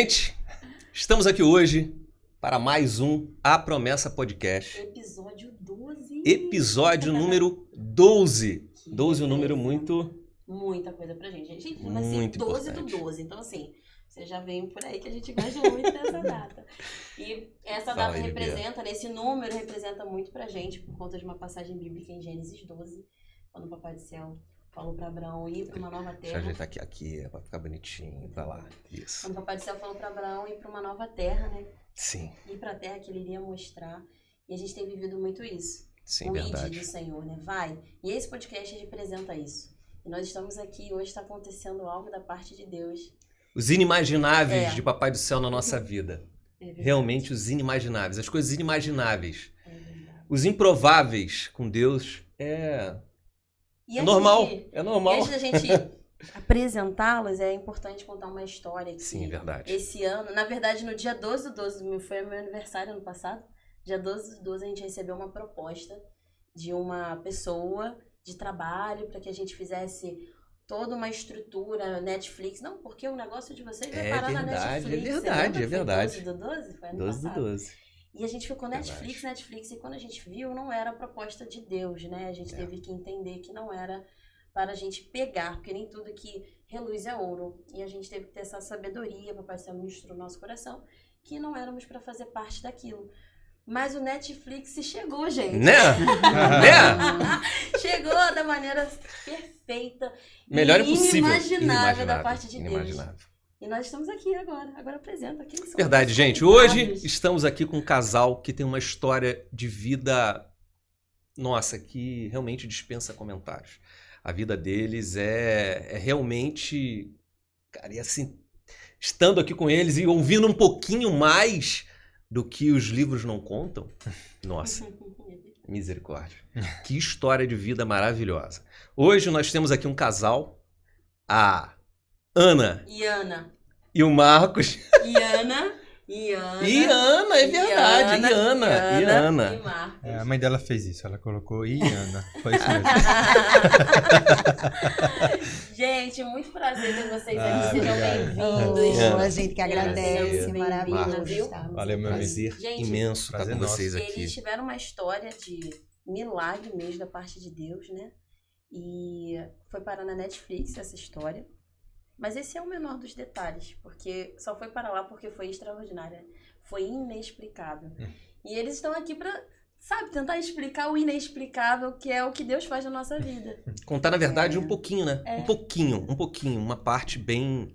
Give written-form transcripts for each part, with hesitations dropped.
Gente, estamos aqui hoje para mais um A Promessa Podcast. Episódio 12. Episódio número 12. Que 12 é um número beleza. muito... Muita coisa pra gente. Gente, vai ser Muito 12 importante. do 12. Então, assim, você já veio por aí que a gente gosta muito dessa data. E essa Fala data aí, Bia. representa, né? Esse número representa muito pra gente por conta de uma passagem bíblica em Gênesis 12, quando o Papai do Céu falou pra Abraão ir pra uma nova Deixa eu terra. ajeitar aqui para ficar bonitinho. Vai lá. Isso. Quando o Papai do Céu falou pra Abraão ir pra uma nova terra, né? Sim, Ir pra terra que ele iria mostrar. E a gente tem vivido muito isso. sim, O ID verdade. do Senhor, né? Vai. E esse podcast representa isso. E nós estamos aqui e hoje está acontecendo algo da parte de Deus. Os inimagináveis É. de Papai do Céu na nossa vida. É verdade. Realmente os inimagináveis. As coisas inimagináveis. É verdade. Os improváveis com Deus é E é antes normal. de- É E normal. antes da gente apresentá-los, é importante contar uma história que Sim, é verdade. esse ano, na verdade no dia 12 do 12, foi meu aniversário ano passado, dia 12 do 12 a gente recebeu uma proposta de uma pessoa de trabalho para que a gente fizesse toda uma estrutura Netflix. Não, porque o negócio de vocês vai É parar na verdade, Netflix. é Você verdade, lembra é que foi verdade. 12 do 12? Foi ano 12 do passado. 12. E a gente ficou Netflix, Verdade. Netflix, e quando a gente viu, não era a proposta de Deus, né? A gente É. teve que entender que não era para a gente pegar, porque nem tudo que reluz é ouro. E a gente teve que ter essa sabedoria, Papai do Céu ministrou no nosso coração, que não éramos para fazer parte daquilo. Mas o Netflix chegou, gente. Né? Né? Chegou da maneira perfeita, Melhor e impossível. inimaginável da parte de Deus. Inimaginável. E nós estamos aqui agora. Agora apresenta quem são. Verdade, os gente. convidados. Hoje estamos aqui com um casal que tem uma história de vida, nossa, que realmente dispensa comentários. A vida deles é realmente, cara, e assim, estando aqui com eles e ouvindo um pouquinho mais do que os livros não contam, nossa, misericórdia. Que história de vida maravilhosa. Hoje nós temos aqui um casal, a Ana Iana. e o Marcos. Iana, Iana, é verdade. Iana. e Marcos. A mãe dela fez isso, ela colocou Iana. Foi isso mesmo. Gente, muito prazer ter vocês Ah, aqui. Sejam obrigado. bem-vindos. Oh, a gente que agradece, Sejam maravilhoso bem-vindos, viu? estarmos Valeu, aqui. meu amigo. Prazer Gente, imenso estar prazer com nosso. vocês aqui. Eles tiveram uma história de milagre mesmo da parte de Deus, né? E foi parar na Netflix essa história. Mas esse é o menor dos detalhes, porque só foi para lá porque foi extraordinária. Foi inexplicável. E eles estão aqui para, sabe, tentar explicar o inexplicável, que é o que Deus faz na nossa vida. Contar, na verdade, um pouquinho, né? É. Um pouquinho. Uma parte bem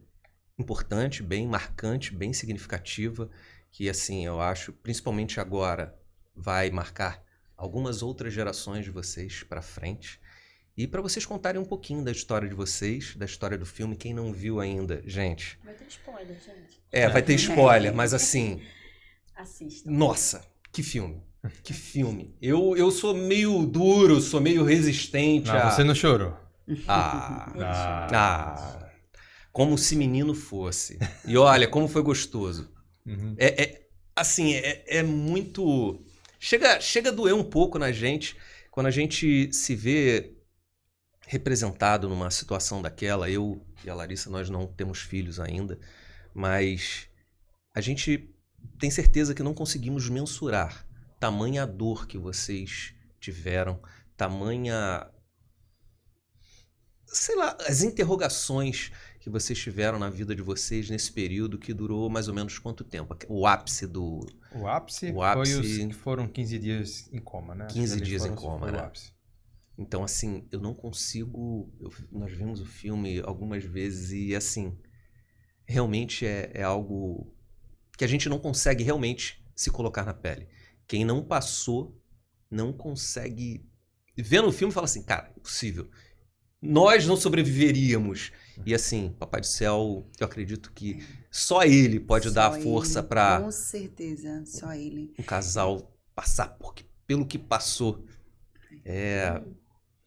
importante, bem marcante, bem significativa, que, assim, eu acho, principalmente agora, vai marcar algumas outras gerações de vocês para frente. E para vocês contarem um pouquinho da história de vocês, da história do filme. Quem não viu ainda, gente... Vai ter spoiler, gente. vai ter spoiler, mas assim... Assistam. Nossa, que filme. Que filme. Eu sou meio duro, sou meio resistente Não, a... você não chorou. Ah, como se menino fosse. E olha, como foi gostoso. Uhum. Assim, é muito... Chega a doer um pouco na gente quando a gente se vê representado numa situação daquela. Eu e a Larissa, nós não temos filhos ainda, mas a gente tem certeza que não conseguimos mensurar tamanha dor que vocês tiveram, tamanha, sei lá, as interrogações que vocês tiveram na vida de vocês nesse período que durou mais ou menos quanto tempo? O ápice do... O ápice O foi ápice- os que foram 15 dias em coma, né? 15 Eles dias em foram- coma, foi o né? ápice. Então, assim, eu não consigo... nós vimos o filme algumas vezes e, assim, realmente é algo que a gente não consegue realmente se colocar na pele. Quem não passou não consegue... Vendo o filme, fala assim, cara, impossível. Nós não sobreviveríamos. E, assim, Papai do Céu, eu acredito que só ele pode dar Só força ele, para Com certeza, só ele. um casal passar pelo que passou.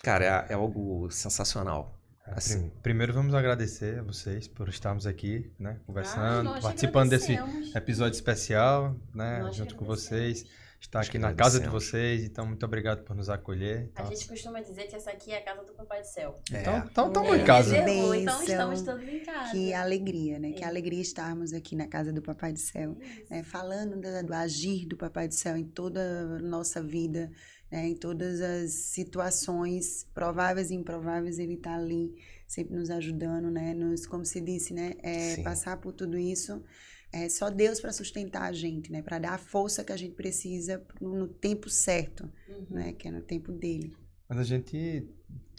Cara, é algo sensacional. Assim. Primeiro vamos agradecer a vocês por estarmos aqui, né? Conversando, nós participando desse agradecemos. episódio especial, né? Nós Junto com agradecemos. vocês. estar Nós aqui que na casa de agradecemos. vocês. Então, muito obrigado por nos acolher. A Então, gente costuma dizer que essa aqui é a casa do Papai do Céu. então É. estamos Ele em casa. reservou, então Bênção. estamos todos em casa. Que alegria, né? Que É. alegria estarmos aqui na casa do Papai do Céu, Isso. né? Falando do agir do Papai do Céu em toda a nossa vida, né? Em todas as situações prováveis e improváveis, ele está ali sempre nos ajudando, né? Como se disse, né? Sim. Passar por tudo isso. É só Deus para sustentar a gente, né? Para dar a força que a gente precisa no tempo certo, Uhum. né? Que é no tempo dele. Mas a gente,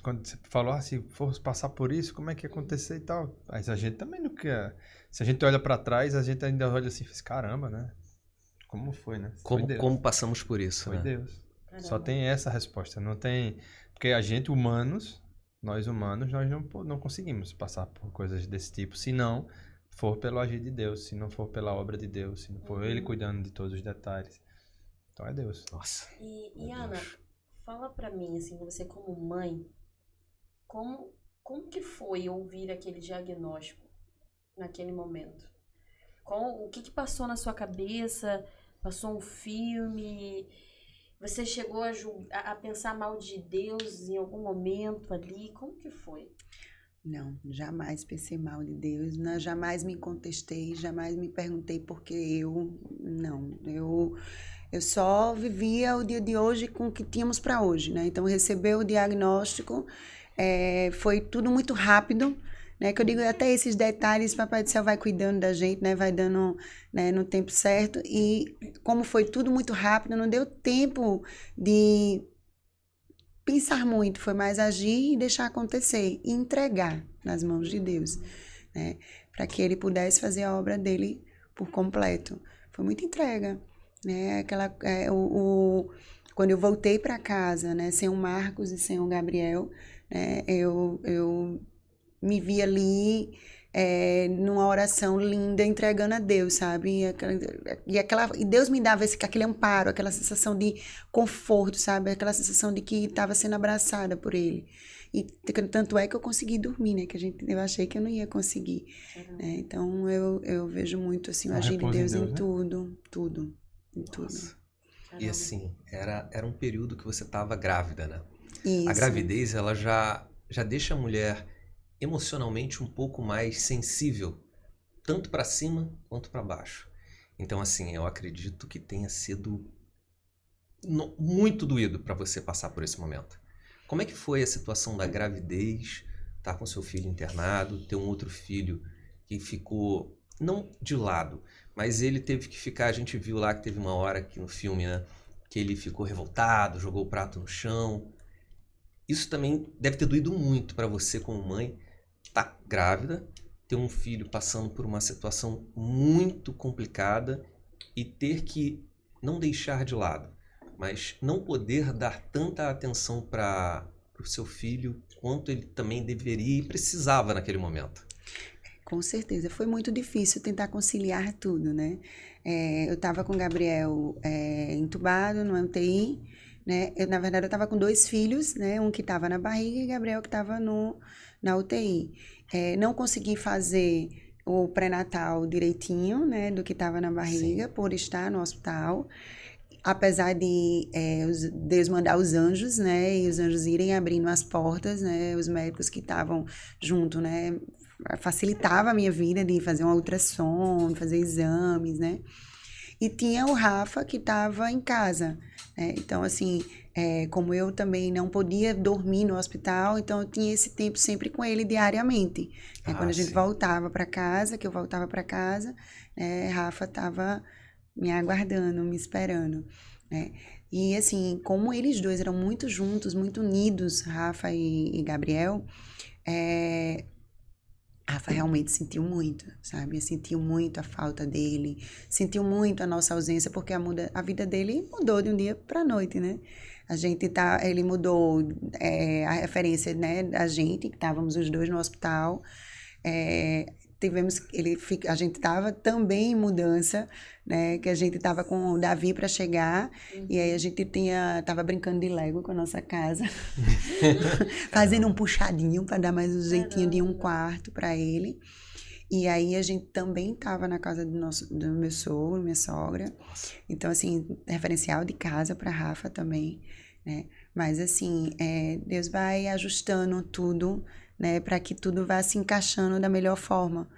quando você falou, se fosse passar por isso, como é que ia acontecer e tal? Mas a gente também não quer. Se a gente olha pra trás, a gente ainda olha assim, faz, caramba, né? Como foi, né? Foi Deus. Como passamos por isso, Foi né? Deus. Caramba. Só tem essa resposta. Não tem. Porque a gente, humanos, nós não conseguimos passar por coisas desse tipo, se não for pelo agir de Deus, se não for pela obra de Deus, se não for Ele cuidando de todos os detalhes. Então é Deus. Nossa. E Meu Ana, Deus. fala pra mim, assim, você como mãe, como que foi ouvir aquele diagnóstico naquele momento? O que passou na sua cabeça? Passou um filme? Você chegou a pensar mal de Deus em algum momento ali? Como que foi? Não, jamais pensei mal de Deus, não, jamais me contestei, jamais me perguntei por que eu só vivia o dia de hoje com o que tínhamos para hoje, né? Então, receber o diagnóstico, foi tudo muito rápido, né? Que eu digo, até esses detalhes, Papai do Céu vai cuidando da gente, né? Vai dando, né, no tempo certo, e como foi tudo muito rápido, não deu tempo de pensar muito, foi mais agir e deixar acontecer, e entregar nas mãos de Deus, né? Para que ele pudesse fazer a obra dele por completo. Foi muita entrega, né? Quando eu voltei para casa, né, sem o Marcos e sem o Gabriel, né, eu me vi ali numa oração linda, entregando a Deus, sabe? E Deus me dava aquele amparo, aquela sensação de conforto, sabe? Aquela sensação de que estava sendo abraçada por Ele. E tanto é que eu consegui dormir, né? Eu achei que eu não ia conseguir. Né? Então, eu vejo muito, assim, o agir de Deus em tudo, em tudo. Nossa. E assim, era um período que você estava grávida, né? Isso. A gravidez, ela já deixa a mulher emocionalmente um pouco mais sensível, tanto para cima quanto para baixo. Então, assim, eu acredito que tenha sido muito doído para você passar por esse momento. Como é que foi a situação da gravidez, estar com seu filho internado, ter um outro filho que ficou, não de lado, mas ele teve que ficar, a gente viu lá que teve uma hora aqui no filme, né, que ele ficou revoltado, jogou o prato no chão. Isso também deve ter doído muito para você como mãe, tá grávida, ter um filho passando por uma situação muito complicada e ter que não deixar de lado, mas não poder dar tanta atenção para o seu filho quanto ele também deveria e precisava naquele momento. Com certeza, foi muito difícil tentar conciliar tudo, né? Eu estava com o Gabriel entubado no UTI, né? Na verdade, eu estava com 2 filhos, né? Um que estava na barriga e Gabriel que estava na UTI. Não consegui fazer o pré-natal direitinho, né? Do que estava na barriga, sim, por estar no hospital. Apesar de Deus mandar os anjos, né? E os anjos irem abrindo as portas, né? Os médicos que estavam junto, né? Facilitava a minha vida de fazer um ultrassom, fazer exames, né? E tinha o Rafa que estava em casa, né? Então, assim, como eu também não podia dormir no hospital, então eu tinha esse tempo sempre com ele diariamente. Quando a gente voltava para casa, que eu voltava para casa, Rafa estava me aguardando, me esperando, né? E, assim, como eles dois eram muito juntos, muito unidos, Rafa e Gabriel, Rafa realmente sentiu muito, sabe? Sentiu muito a falta dele, sentiu muito a nossa ausência, porque a vida dele mudou de um dia para a noite, né? Ele mudou a referência, né, da gente, que estávamos os dois no hospital. A gente estava também em mudança, né? Que a gente estava com o Davi para chegar, e aí a gente estava brincando de Lego com a nossa casa, fazendo um puxadinho para dar mais um jeitinho de um quarto para ele. E aí a gente também estava na casa do meu sogro, minha sogra. Então, assim, referencial de casa para Rafa também, né? Mas, assim, Deus vai ajustando tudo, né? Para que tudo vá se encaixando da melhor forma.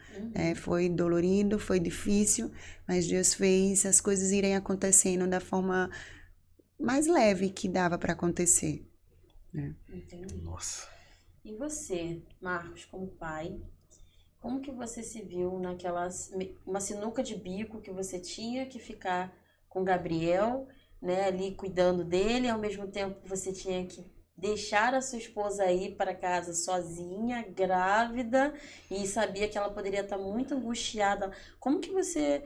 Foi dolorido, foi difícil, mas Deus fez as coisas irem acontecendo da forma mais leve que dava para acontecer, né? Entendi. Nossa. E você, Marcos, como pai, como que você se viu uma sinuca de bico que você tinha que ficar com o Gabriel, né, ali cuidando dele, ao mesmo tempo você tinha que deixar a sua esposa ir para casa sozinha, grávida, e sabia que ela poderia estar muito angustiada. Como que você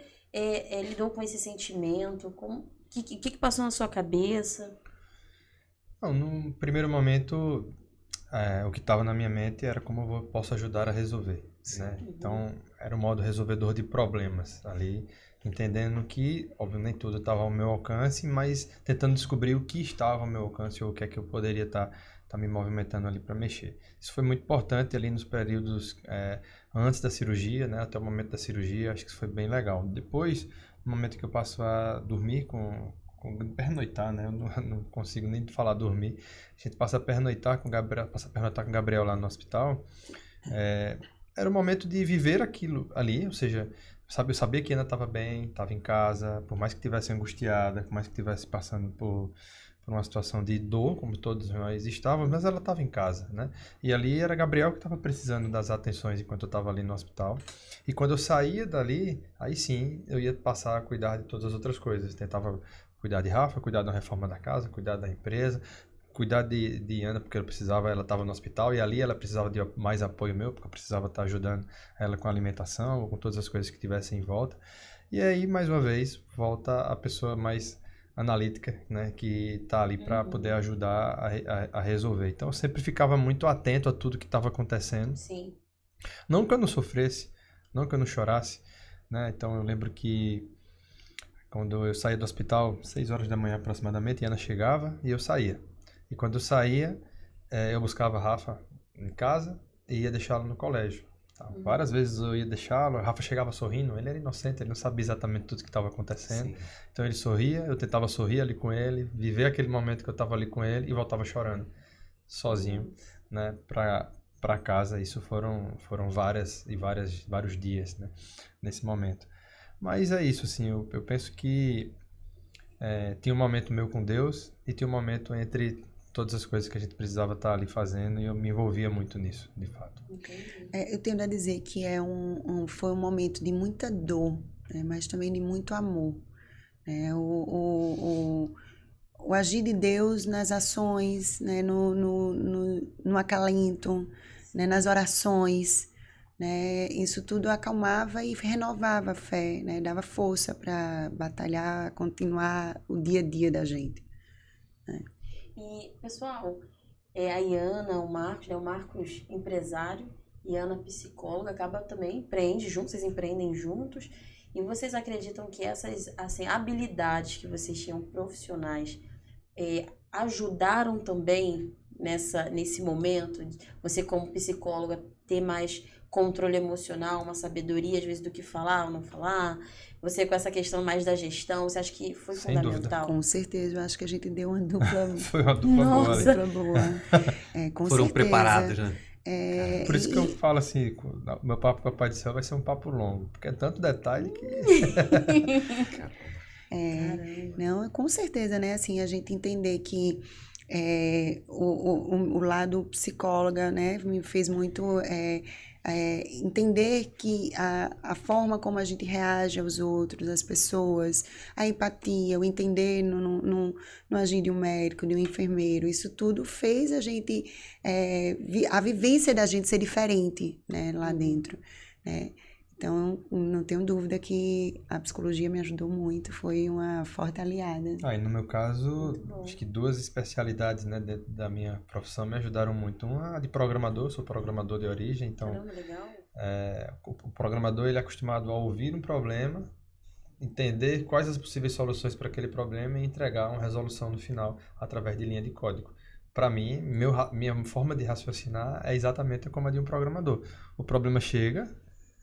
lidou com esse sentimento? O que passou na sua cabeça? Não, no primeiro momento, o que estava na minha mente era como eu posso ajudar a resolver, né? Então, era um modo resolvedor de problemas ali, entendendo que, óbvio, nem tudo estava ao meu alcance, mas tentando descobrir o que estava ao meu alcance ou o que é que eu poderia estar me movimentando ali para mexer. Isso foi muito importante ali nos períodos antes da cirurgia, né? Até o momento da cirurgia, acho que isso foi bem legal. Depois, no momento que eu passo a dormir pernoitar, né? Eu não consigo nem falar dormir. A gente passa a pernoitar com o Gabriel lá no hospital. Era o momento de viver aquilo ali, ou seja, eu sabia que ainda estava bem, estava em casa, por mais que estivesse angustiada, por mais que estivesse passando por uma situação de dor, como todos nós estávamos, mas ela estava em casa, né? E ali era Gabriel que estava precisando das atenções enquanto eu estava ali no hospital. E quando eu saía dali, aí sim, eu ia passar a cuidar de todas as outras coisas. Tentava cuidar de Rafa, cuidar da reforma da casa, cuidar da empresa, cuidar de Ana, porque ela estava no hospital, e ali ela precisava de mais apoio meu, porque eu precisava estar ajudando ela com a alimentação, ou com todas as coisas que tivessem em volta. E aí, mais uma vez, volta a pessoa mais analítica, né, que está ali para poder ajudar a resolver. Então, eu sempre ficava muito atento a tudo que estava acontecendo. Sim. Não que eu não sofresse, não que eu não chorasse, né? Então, eu lembro que quando eu saía do hospital, 6 horas da manhã aproximadamente, a Ana chegava e eu saía. E quando eu saía, eu buscava a Rafa em casa e ia deixá-la no colégio. Tá? Várias vezes eu ia deixá-lo, a Rafa chegava sorrindo, ele era inocente, ele não sabia exatamente tudo que estava acontecendo. Sim. Então ele sorria, eu tentava sorrir ali com ele, viver aquele momento que eu estava ali com ele e voltava chorando, sozinho, né, para casa. Isso foram vários dias, né, nesse momento. Mas é isso, assim, eu penso que tinha um momento meu com Deus e tinha um momento entre todas as coisas que a gente precisava estar ali fazendo, e eu me envolvia muito nisso, de fato. Eu tendo a dizer que foi um momento de muita dor, né, mas também de muito amor. Né, o agir de Deus nas ações, né, no acalento, né, nas orações, né, isso tudo acalmava e renovava a fé, né, dava força para batalhar, continuar o dia a dia da gente. Né. E, pessoal, a Iana, o Marcos, né, o Marcos empresário e a Ana psicóloga, empreende juntos, vocês empreendem juntos. E vocês acreditam que essas assim, habilidades que vocês tinham profissionais ajudaram também nesse momento? Você como psicóloga ter mais controle emocional, uma sabedoria às vezes do que falar ou não falar? Você com essa questão mais da gestão, você acha que foi Sem fundamental? dúvida. Com certeza, eu acho que a gente deu uma dupla... Foi uma dupla boa. Nossa. Dupla boa. Com Foram certeza. preparados, né? Por isso que eu falo assim, o meu papo com o Papai do Céu vai ser um papo longo, porque é tanto detalhe que... Não, com certeza, né? Assim, a gente entender que o lado psicóloga, né, me fez muito entender que a forma como a gente reage aos outros, às pessoas, a empatia, o entender no agir de um médico, de um enfermeiro, isso tudo fez a gente, a vivência da gente ser diferente, né, lá dentro, né? Então, não tenho dúvida que a psicologia me ajudou muito, foi uma forte aliada. E no meu caso, acho que 2 especialidades, né, dentro da minha profissão me ajudaram muito. Uma de programador, sou programador de origem, então Caramba, legal. O programador ele é acostumado a ouvir um problema, entender quais as possíveis soluções para aquele problema e entregar uma resolução no final através de linha de código. Para mim, minha forma de raciocinar é exatamente como a de um programador. O problema chega,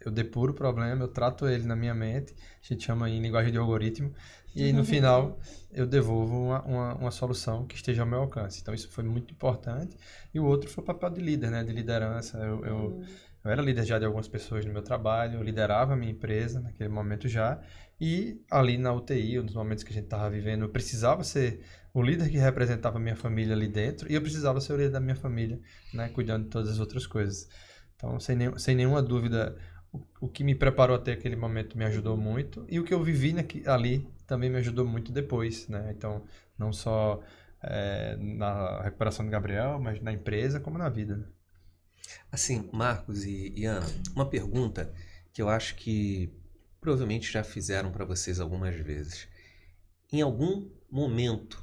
eu depuro o problema, eu trato ele na minha mente, a gente chama em linguagem de algoritmo, e aí no final eu devolvo uma solução que esteja ao meu alcance. Então isso foi muito importante. E o outro foi o papel de líder, né? De liderança. Eu era líder já de algumas pessoas no meu trabalho, eu liderava a minha empresa naquele momento já, e ali na UTI, um dos momentos que a gente estava vivendo, eu precisava ser o líder que representava a minha família ali dentro, e eu precisava ser o líder da minha família, né? Cuidando de todas as outras coisas. Então, sem nenhuma dúvida, o que me preparou até aquele momento me ajudou muito, e o que eu vivi ali também me ajudou muito depois, né? Então, não só na recuperação do Gabriel, mas na empresa, como na vida, né? Assim, Marcos e Ana, uma pergunta que eu acho que provavelmente já fizeram para vocês algumas vezes. Em algum momento,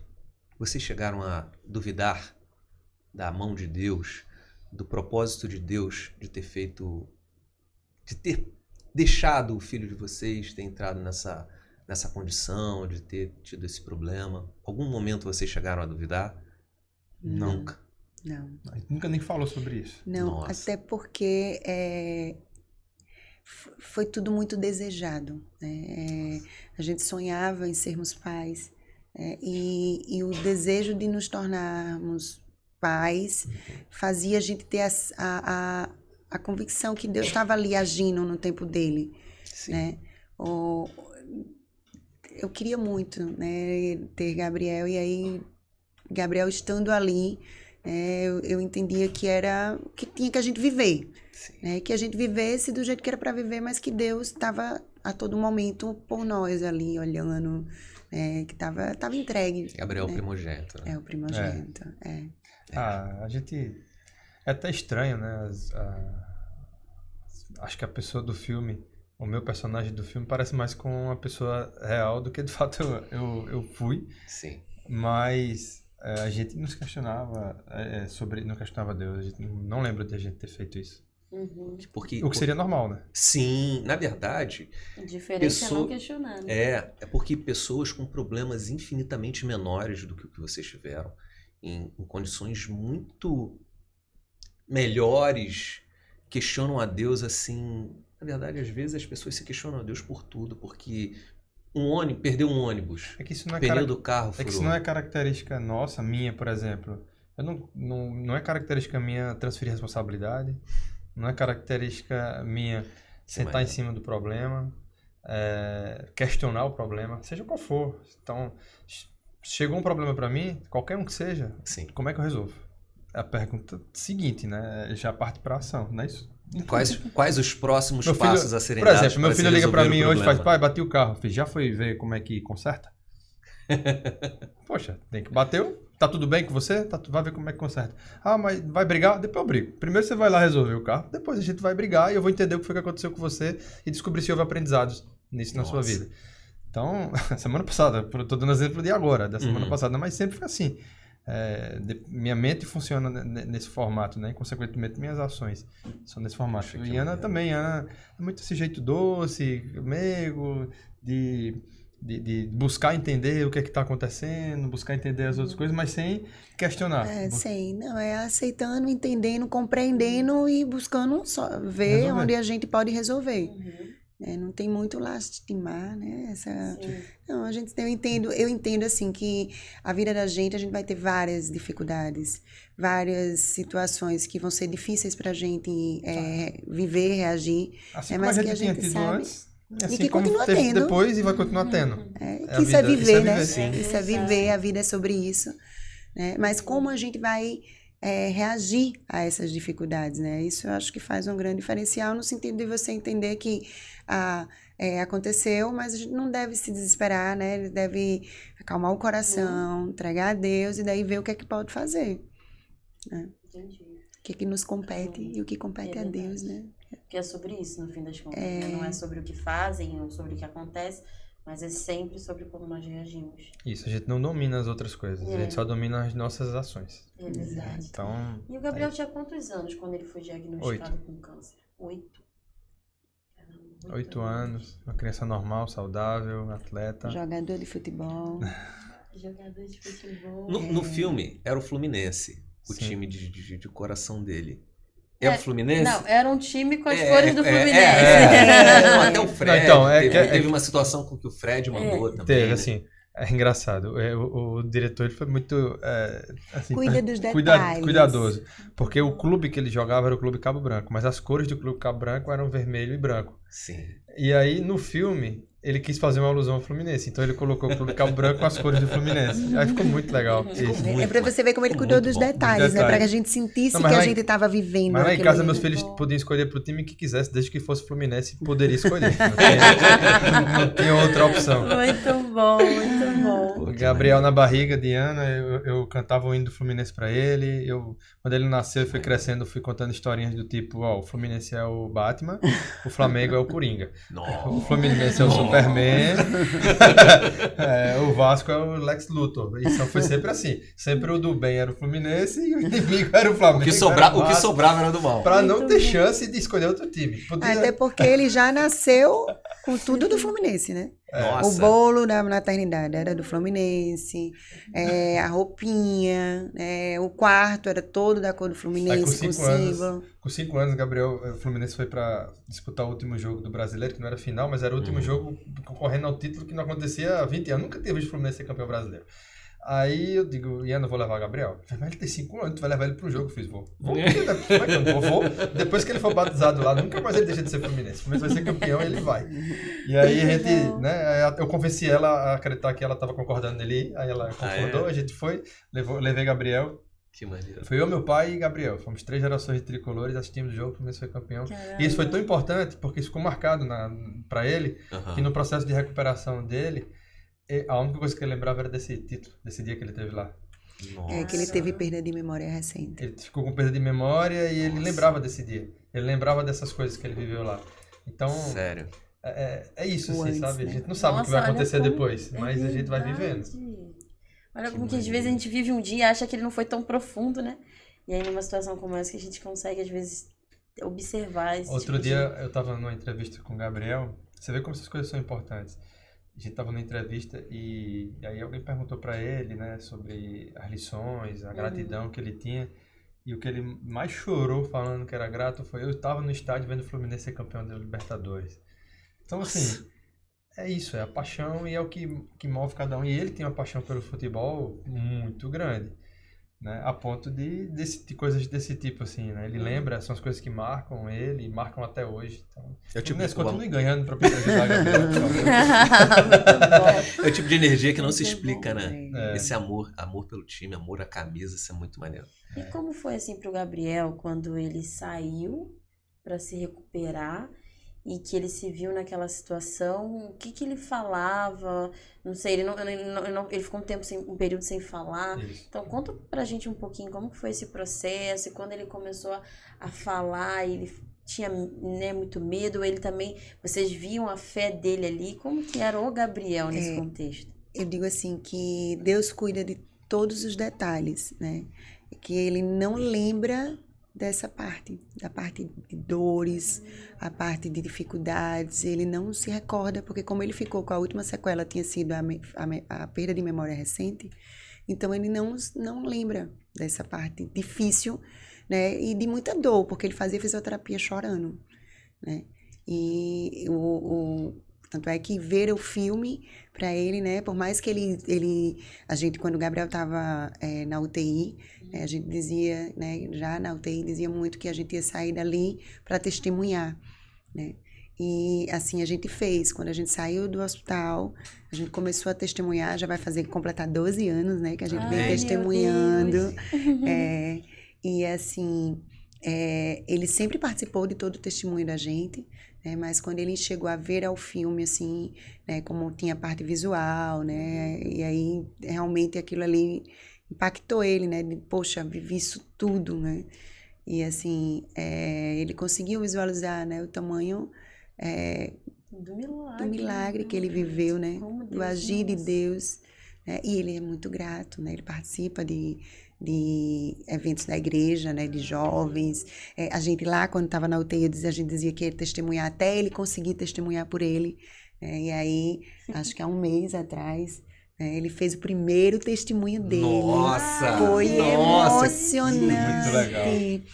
vocês chegaram a duvidar da mão de Deus, do propósito de Deus de ter deixado o filho de vocês ter entrado nessa condição, de ter tido esse problema? Algum momento vocês chegaram a duvidar? Não. Nunca. Não. A gente nunca nem falou sobre isso. Não, Nossa. até porque foi tudo muito desejado, né? A gente sonhava em sermos pais, e o desejo de nos tornarmos pais fazia a gente ter a convicção que Deus estava ali agindo no tempo dele, Sim. né? Eu queria muito, né, ter Gabriel, e aí Gabriel estando ali, eu entendia que era que tinha que a gente viver, né? Que a gente vivesse do jeito que era para viver, mas que Deus estava a todo momento por nós ali, olhando, que estava entregue. Gabriel né? o primogênito, né? É o primogênito, A gente... É até estranho, né? Acho que a pessoa do filme, o meu personagem do filme, parece mais com uma pessoa real do que de fato eu fui. Sim. Mas a gente não se questionava não questionava Deus. A gente não lembra de a gente ter feito isso. Porque, O que seria normal, né? Sim, na verdade, A diferença é não questionar, né? é porque pessoas com problemas infinitamente menores do que o que vocês tiveram, em condições muito melhores, questionam a Deus assim. Na verdade, às vezes as pessoas se questionam a Deus por tudo, porque perdeu um ônibus, É que isso não é pneu do carro furou. É que isso não é característica nossa, minha, por exemplo. Não é característica minha transferir responsabilidade. Não é característica minha sentar em cima do problema, questionar o problema, seja qual for. Então, chegou um problema para mim, qualquer um que seja, Sim. como é que eu resolvo? A pergunta seguinte, né? Já parte para ação, não é isso? Quais os próximos Meu filho, passos a serem por dados exemplo, meu para se filho liga para resolver mim o hoje e faz: problema? pai, bati o carro. Eu fiz, já foi ver como é que conserta? Poxa, tem que bateu. Tá tudo bem com você? Vai ver como é que conserta. Ah, mas vai brigar? Depois eu brigo. Primeiro você vai lá resolver o carro, depois a gente vai brigar e eu vou entender o que foi que aconteceu com você e descobrir se houve aprendizados nisso na sua vida. Então, semana passada, tô dando exemplo de agora, da semana passada, mas sempre foi assim. Minha mente funciona nesse formato, né? E, consequentemente, minhas ações são nesse formato. E Ana também, Ana é muito esse jeito doce, meigo, de buscar entender o que é que está acontecendo, buscar entender as outras coisas, mas sem questionar. Aceitando, entendendo, compreendendo e buscando só ver Resolver. onde a gente pode resolver. Não tem muito lastimar, né? Não, eu entendo assim que a vida da gente, a gente vai ter várias dificuldades, várias situações que vão ser difíceis pra gente viver, reagir. Assim como mas a que gente a tinha gente tido sabe antes, e assim que como continua teve tendo. depois e vai continuar tendo. Que isso é viver, né? Sim. Isso é viver, a vida é sobre isso. Né? Mas como a gente vai reagir a essas dificuldades, né? Isso eu acho que faz um grande diferencial no sentido de você entender que aconteceu, mas a gente não deve se desesperar, né? Ele deve acalmar o coração, entregar a Deus e daí ver o que é que pode fazer. Né? Entendi. O que é que nos compete e o que compete a Deus, né? Porque é sobre isso, no fim das contas. Né? Não é sobre o que fazem ou sobre o que acontece, mas é sempre sobre como nós reagimos. Isso, a gente não domina as outras coisas, a gente só domina as nossas ações. É verdade. Então, E o Gabriel tinha quantos anos quando ele foi diagnosticado com câncer? 8. 8 anos, uma criança normal, saudável, atleta. Jogador de futebol. Jogador de futebol. No filme, era o Fluminense, o Sim. time de coração dele. É o Fluminense? Não, era um time com as cores do Fluminense. Não, até o Fred. Então, teve uma situação com que o Fred mandou também. Teve, né? assim, é engraçado. O diretor ele foi muito assim, Cuida dos detalhes. cuidadoso. Porque o clube que ele jogava era o Clube Cabo Branco, mas as cores do Clube Cabo Branco eram vermelho e branco. Sim. E aí, no filme, ele quis fazer uma alusão ao Fluminense. Então ele colocou o Clube Cabo Branco com as cores do Fluminense. Aí ficou muito legal. Isso. É pra você ver como ele cuidou dos detalhes, né? Pra que a gente sentisse Não, mas que a lá em- gente tava vivendo. Mas lá em aquilo casa, ali. meus filhos podiam escolher pro time que quisesse, desde que fosse Fluminense, poderia escolher. Não tinha outra opção. Muito bom, muito bom. O Gabriel na barriga de Ana, eu cantava o hino do Fluminense pra ele. Quando ele nasceu e foi crescendo, eu fui contando historinhas do tipo, ó, o Fluminense é o Batman, o Flamengo é o Coringa. O Fluminense é o Superman, o Vasco é o Lex Luthor. Então foi sempre assim. Sempre o do bem era o Fluminense e o inimigo era o Flamengo. O que sobrava era do mal. Pra não ter chance de escolher outro time. Podia- Até porque ele já nasceu com tudo do Fluminense, né? Nossa. O bolo da maternidade era do Fluminense, a roupinha, o quarto era todo da cor do Aí, Fluminense, com símbolo. com 5 anos, Gabriel, o Fluminense foi pra disputar o último jogo do Brasileiro, que não era final, mas era o último jogo concorrendo ao título que não acontecia há 20 anos. Nunca tinha visto o Fluminense ser campeão brasileiro. Aí eu digo, Iana, eu vou levar o Gabriel. Mas ele tem 5 anos, tu vai levar ele pro jogo. Eu fiz, vou. Como é que eu não vou? Depois que ele for batizado lá, nunca mais ele deixa de ser Fluminense. O Fluminense vai ser campeão e ele vai. E aí a gente, né, eu convenci ela a acreditar que ela tava concordando nele. Aí ela concordou, a gente foi, levei Gabriel. Que maneiro. Foi eu, meu pai e Gabriel. Fomos 3 gerações de tricolores, assistimos o jogo, o Fluminense foi campeão. Caramba. E isso foi tão importante, porque isso ficou marcado pra ele, Aham. que no processo de recuperação dele, a única coisa que ele lembrava era desse título, desse dia que ele teve lá. Nossa. Que ele teve perda de memória recente. Ele ficou com perda de memória e ele lembrava desse dia. Ele lembrava dessas coisas que ele viveu lá. Então, Sério. é isso, O assim, antes, sabe? A né? gente não sabe o que vai Nossa, olha acontecer como depois, é mas a gente vai vivendo. verdade. Olha Que como que às maneiro. vezes a gente vive um dia e acha que ele não foi tão profundo, né? E aí numa situação como essa que a gente consegue às vezes observar esse Outro tipo dia eu tava numa entrevista com o Gabriel, você vê como essas coisas são importantes. A gente tava numa entrevista e aí alguém perguntou pra ele, né, sobre as lições, a gratidão que ele tinha. E o que ele mais chorou falando que era grato foi: eu estava no estádio vendo o Fluminense ser campeão da Libertadores. Então, assim, é isso, é a paixão e é o que move cada um. E ele tem uma paixão pelo futebol muito grande, né? A ponto de coisas desse tipo, assim, né? Ele lembra, são as coisas que marcam ele e marcam até hoje. Então, É o tipo Fluminense, de- continue ganhando pra poder ajudar a Gabriel, por favor. Muito bom. É o tipo de energia que não se Muito explica, bom, né? É. Esse amor pelo time, amor à camisa, isso é muito maneiro. E como foi assim pro Gabriel quando ele saiu para se recuperar e que ele se viu naquela situação? O que que ele falava? Não sei, ele ficou um período sem falar. Isso. Então conta pra gente um pouquinho como que foi esse processo e quando ele começou a falar, ele tinha, né, muito medo, ele também, vocês viam a fé dele ali, como que era o Gabriel nesse contexto? Eu digo assim que Deus cuida de todos os detalhes, né? Que ele não lembra dessa parte, da parte de dores, a parte de dificuldades, ele não se recorda, porque como ele ficou com a última sequela, tinha sido a perda de memória recente, então ele não lembra dessa parte difícil, né? E de muita dor, porque ele fazia fisioterapia chorando, né? E tanto é que ver o filme para ele, né? Por mais que a gente, quando o Gabriel estava na UTI, a gente dizia, né? Já na UTI, dizia muito que a gente ia sair dali para testemunhar, né? E assim a gente fez. Quando a gente saiu do hospital, a gente começou a testemunhar, já vai completar 12 anos, né? Que a gente vem Ai, meu testemunhando. Deus. E assim, ele sempre participou de todo o testemunho da gente, né? Mas quando ele chegou a ver ao filme, assim, né? Como tinha a parte visual, né? E aí, realmente, aquilo ali impactou ele, né? Poxa, vivi isso tudo, né? E assim, ele conseguiu visualizar, né? O tamanho Do do milagre que ele viveu, né? Como Do Deus agir de nos- Deus, né? E ele é muito grato, né? Ele participa de eventos da igreja, né? De jovens. A gente lá, quando estava na UTI, a gente dizia que ia testemunhar até ele conseguir testemunhar por ele. E aí, acho que há um mês atrás, Ele fez o primeiro testemunho dele. Nossa! Foi Nossa, emocionante. muito legal.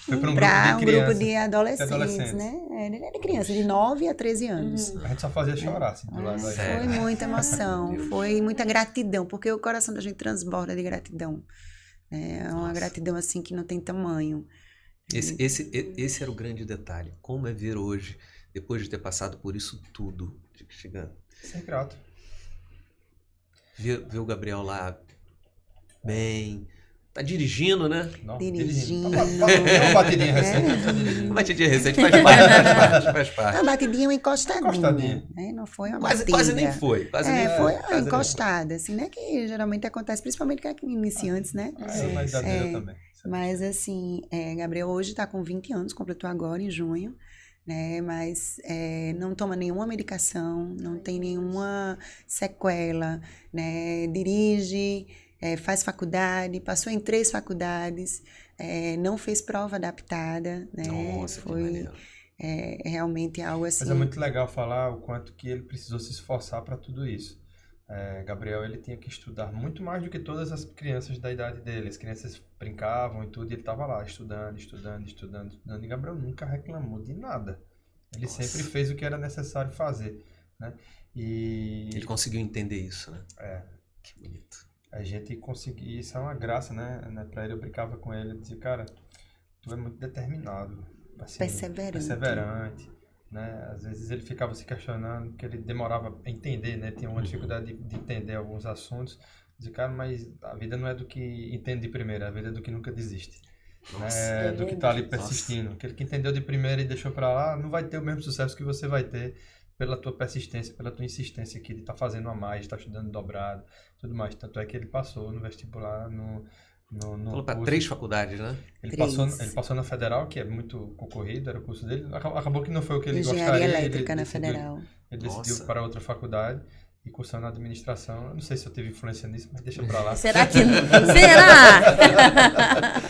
Foi para um Para grupo de crianças. de adolescentes, adolescentes. né? Ele era criança, de 9 a 13 anos. A gente só fazia chorar, assim, do lado da Sério? Foi muita emoção, Meu Deus. foi muita gratidão, porque o coração da gente transborda de gratidão. É uma Nossa. gratidão assim que não tem tamanho. Esse era o grande detalhe. Como é ver hoje, depois de ter passado por isso tudo, chegando, Ser grato. ver o Gabriel lá bem, tá dirigindo, né? Não, Dirigindo. Dá uma batidinha recente. Uma batidinha recente faz parte, faz parte. Uma batidinha, uma encostadinha. Encostadinha. Né? Não foi uma Quase batida. nem foi. Quase nem Foi quase uma nem encostada, assim, né? Que geralmente acontece, principalmente com iniciantes, né? Essa na idade dele também. Mas assim, Gabriel hoje está com 20 anos, completou agora em junho, né? Mas não toma nenhuma medicação, não tem nenhuma sequela, né? Dirige, faz faculdade, passou em 3 faculdades, não fez prova adaptada, né? Nossa, que maneiro. Realmente algo assim. Mas é muito legal falar o quanto que ele precisou se esforçar para tudo isso. Gabriel, ele tinha que estudar muito mais do que todas as crianças da idade dele. As crianças brincavam e tudo, e ele estava lá estudando. E Gabriel nunca reclamou de nada. Ele Nossa. sempre fez o que era necessário fazer, né? E Ele conseguiu entender isso, né? Que bonito. a gente conseguir, isso é uma graça, né? Para ele, eu brincava com ele, eu dizia, cara, tu é muito determinado, assim, perseverante, né? Às vezes ele ficava se questionando, porque ele demorava a entender, né? Tinha uma dificuldade de entender alguns assuntos. Dizia, cara, mas a vida não é do que entende de primeira, a vida é do que nunca desiste. Né? Do que está ali persistindo. Aquele que entendeu de primeira e deixou para lá, não vai ter o mesmo sucesso que você vai ter pela tua persistência, pela tua insistência aqui de estar fazendo a mais, de estar estudando dobrado, tudo mais. Tanto é que ele passou no vestibular, Falou para curso. 3 faculdades, né? Ele passou na Federal, que é muito concorrido, era o curso dele. Acabou que não foi o que ele Engenharia gostaria. elétrica ele na decidiu, Federal. Ele decidiu Nossa. para outra faculdade e cursando administração. Eu não sei se eu tive influência nisso, mas deixa para lá. Será que não? Será?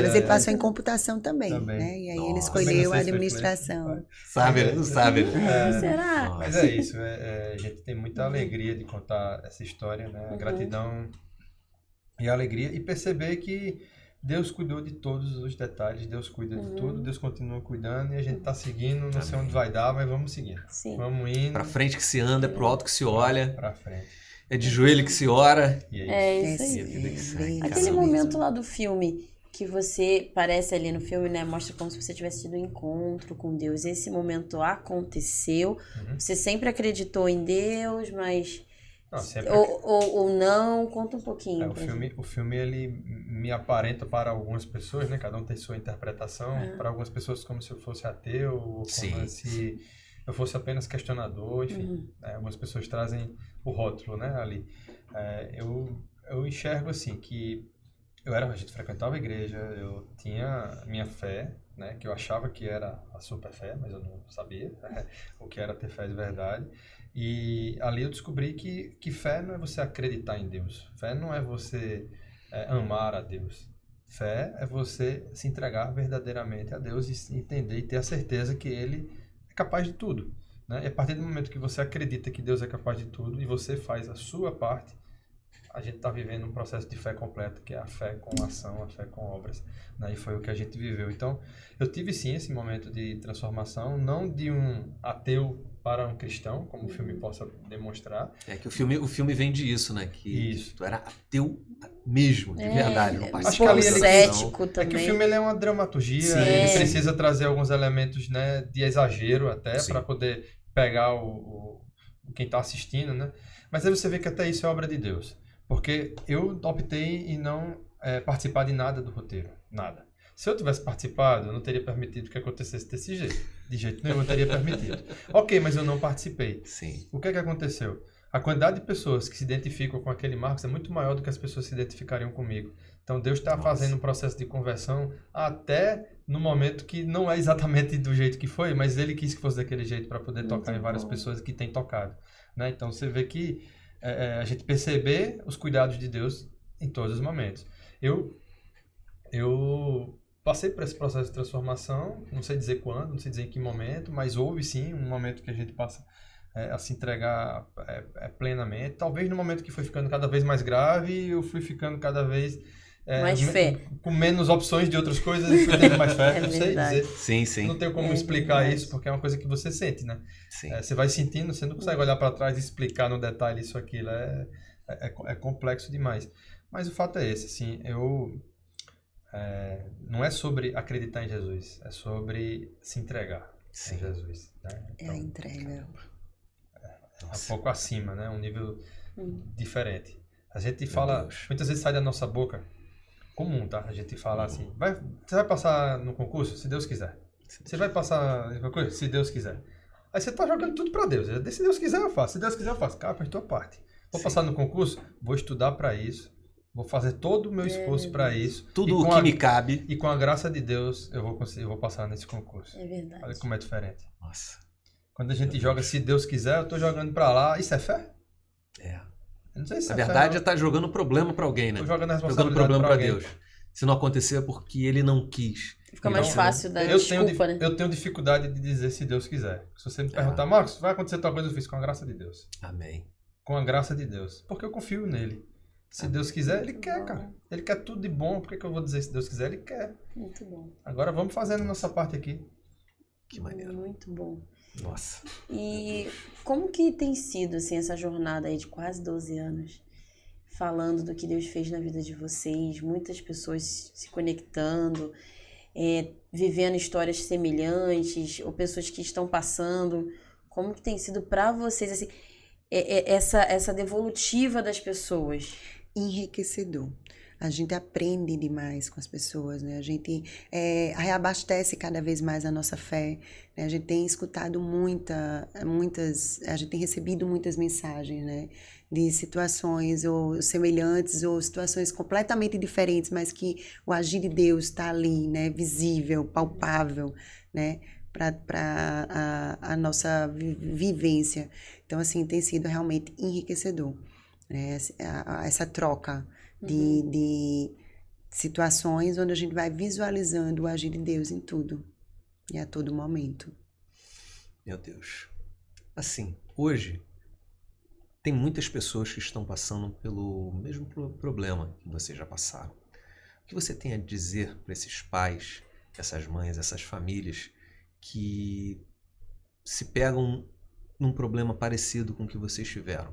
Mas ele passou em computação também, Também. né? E aí Nossa. ele Também escolheu não a sei se foi administração. Sabe, né? Não sabe. Né? Será? Mas é isso, a gente tem muita alegria de contar essa história, né? A gratidão e a alegria e perceber que Deus cuidou de todos os detalhes, Deus cuida de tudo, Deus continua cuidando e a gente tá seguindo, não sei onde vai dar, mas vamos seguindo. Sim. Vamos indo Pra frente que se anda, é pro alto que se olha, pra frente. é de joelho que se ora. E É isso E a aí. vida que segue. Aquele Caramba. momento lá do filme que você parece ali no filme, né? Mostra como se você tivesse tido um encontro com Deus. Esse momento aconteceu. Você sempre acreditou em Deus, mas Não, sempre ou não? Conta um pouquinho. o filme ele me aparenta para algumas pessoas, né? Cada um tem sua interpretação. Para algumas pessoas como se eu fosse ateu, ou Sim. como se eu fosse apenas questionador, enfim. Né? Algumas pessoas trazem o rótulo, né? Ali. Eu enxergo assim que a gente frequentava a igreja, eu tinha minha fé, né? Que eu achava que era a super fé, mas eu não sabia o que era ter fé de verdade. E ali eu descobri que fé não é você acreditar em Deus. Fé não é você amar a Deus. Fé é você se entregar verdadeiramente a Deus e entender e ter a certeza que Ele é capaz de tudo. Né? E a partir do momento que você acredita que Deus é capaz de tudo e você faz a sua parte, a gente está vivendo um processo de fé completa, que é a fé com ação, a fé com obras. Né? E foi o que a gente viveu. Então, eu tive sim esse momento de transformação, não de um ateu para um cristão, como o filme possa demonstrar. É que o filme vende isso, né? Que Isso. tu era ateu mesmo, de verdade. Não Acho participava que ali da ele- religião. cético É que também. o filme ele é uma dramaturgia, Sim. ele precisa trazer alguns elementos, né, de exagero até, Sim. para poder pegar quem está assistindo, né? Mas aí você vê que até isso é obra de Deus. Porque eu optei em não participar de nada do roteiro, nada. Se eu tivesse participado, eu não teria permitido que acontecesse desse jeito. De jeito nenhum eu teria permitido. Ok, mas eu não participei. Sim. O que aconteceu? A quantidade de pessoas que se identificam com aquele Marcos é muito maior do que as pessoas se identificariam comigo. Então Deus está fazendo um processo de conversão até no momento que não é exatamente do jeito que foi, mas Ele quis que fosse daquele jeito para poder tocar em várias pessoas que têm tocado. Né? Então você vê que a gente perceber os cuidados de Deus em todos os momentos. Eu passei por esse processo de transformação, não sei dizer quando, não sei dizer em que momento, mas houve sim um momento que a gente passa a se entregar plenamente. Talvez no momento que foi ficando cada vez mais grave, eu fui ficando cada vez Mais fé. com menos opções de outras coisas e fui tendo mais fé. É Não sei verdade. dizer. Sim, sim. Não tenho como É explicar verdade. isso, porque é uma coisa que você sente, né? Sim. Você vai sentindo, você não consegue olhar para trás e explicar no detalhe isso, aquilo. É complexo demais. Mas o fato é esse, assim, não é sobre acreditar em Jesus, é sobre se entregar Sim. em Jesus. Né? É a entrega. É um pouco acima, né? Um nível diferente. A gente Meu fala, Deus. muitas vezes sai da nossa boca, comum, tá? A gente fala assim, você vai passar no concurso, se Deus quiser. Você vai passar em qualquer coisa, se Deus quiser. Aí você tá jogando tudo pra Deus. Se Deus quiser, eu faço. Se Deus quiser, eu faço. Cara, faz tua parte. Vou Sim. passar no concurso, vou estudar pra isso, vou fazer todo o meu esforço pra isso. Tudo e o com que a- me cabe. E com a graça de Deus, eu vou conseguir, eu vou passar nesse concurso. É verdade. Olha como é diferente. Nossa. Quando a gente joga se Deus quiser, eu tô jogando pra lá. Isso é fé? É. Eu não sei se Na é verdade, fé. é estar jogando problema pra alguém, né? Tô jogando a Jogando responsabilidade problema pra pra alguém. Deus. Se não acontecer é porque ele não quis. Fica mais Então, fácil da Eu desculpa, né? tenho dificuldade de dizer se Deus quiser. Se você me É. perguntar, Marcos, vai acontecer tal coisa, eu fiz com a graça de Deus. Amém. Com a graça de Deus. Porque eu confio nele. Se Deus quiser, ele quer, cara. Ele quer tudo de bom. Por que eu vou dizer se Deus quiser? Ele quer. Muito bom. Agora vamos fazendo a nossa parte aqui. Que maneiro. Muito bom. Nossa. E como que tem sido, assim, essa jornada aí de quase 12 anos? Falando do que Deus fez na vida de vocês, muitas pessoas se conectando, vivendo histórias semelhantes, ou pessoas que estão passando. Como que tem sido pra vocês, assim, essa devolutiva das pessoas? Enriquecedor. A gente aprende demais com as pessoas, né? A gente reabastece cada vez mais a nossa fé, né? A gente tem escutado a gente tem recebido muitas mensagens, né? De situações ou semelhantes ou situações completamente diferentes, mas que o agir de Deus está ali, né? Visível, palpável, né? Para a nossa vivência. Então, assim, tem sido realmente enriquecedor, né? Essa troca de situações onde a gente vai visualizando o agir de Deus em tudo e a todo momento. Meu Deus. Assim, hoje tem muitas pessoas que estão passando pelo mesmo problema que vocês já passaram. O que você tem a dizer para esses pais, essas mães, essas famílias que se pegam num problema parecido com o que vocês tiveram?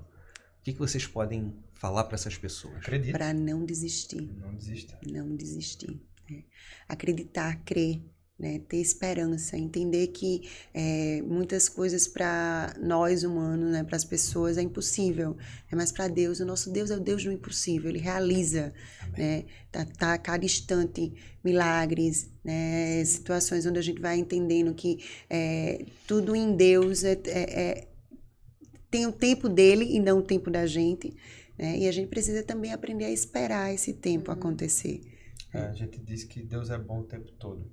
O que vocês podem falar para essas pessoas? Acredite. Para não desistir. Não desista. Não desistir. Né? Acreditar, crer, né? Ter esperança, entender que muitas coisas para nós humanos, né? Para as pessoas é impossível, mas para Deus, o nosso Deus é o Deus do impossível, Ele realiza, né? Tá a cada instante milagres, né? Situações onde a gente vai entendendo que tudo em Deus tem o tempo dele e não o tempo da gente, né? E a gente precisa também aprender a esperar esse tempo acontecer. A gente diz que Deus é bom o tempo todo.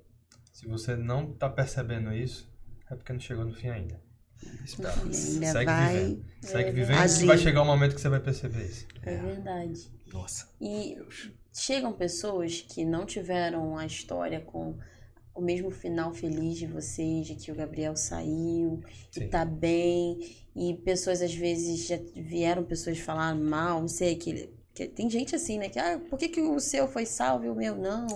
Se você não está percebendo isso, é porque não chegou no fim ainda. Espera. Ainda Segue vai vivendo. Segue vivendo agir. e vai chegar um momento que você vai perceber isso. É verdade. Nossa. E chegam pessoas que não tiveram a história com o mesmo final feliz de vocês, de que o Gabriel saiu Sim. e tá bem, e pessoas às vezes já vieram pessoas falar mal, não sei, que tem gente assim, né, que por que o seu foi salvo e o meu não?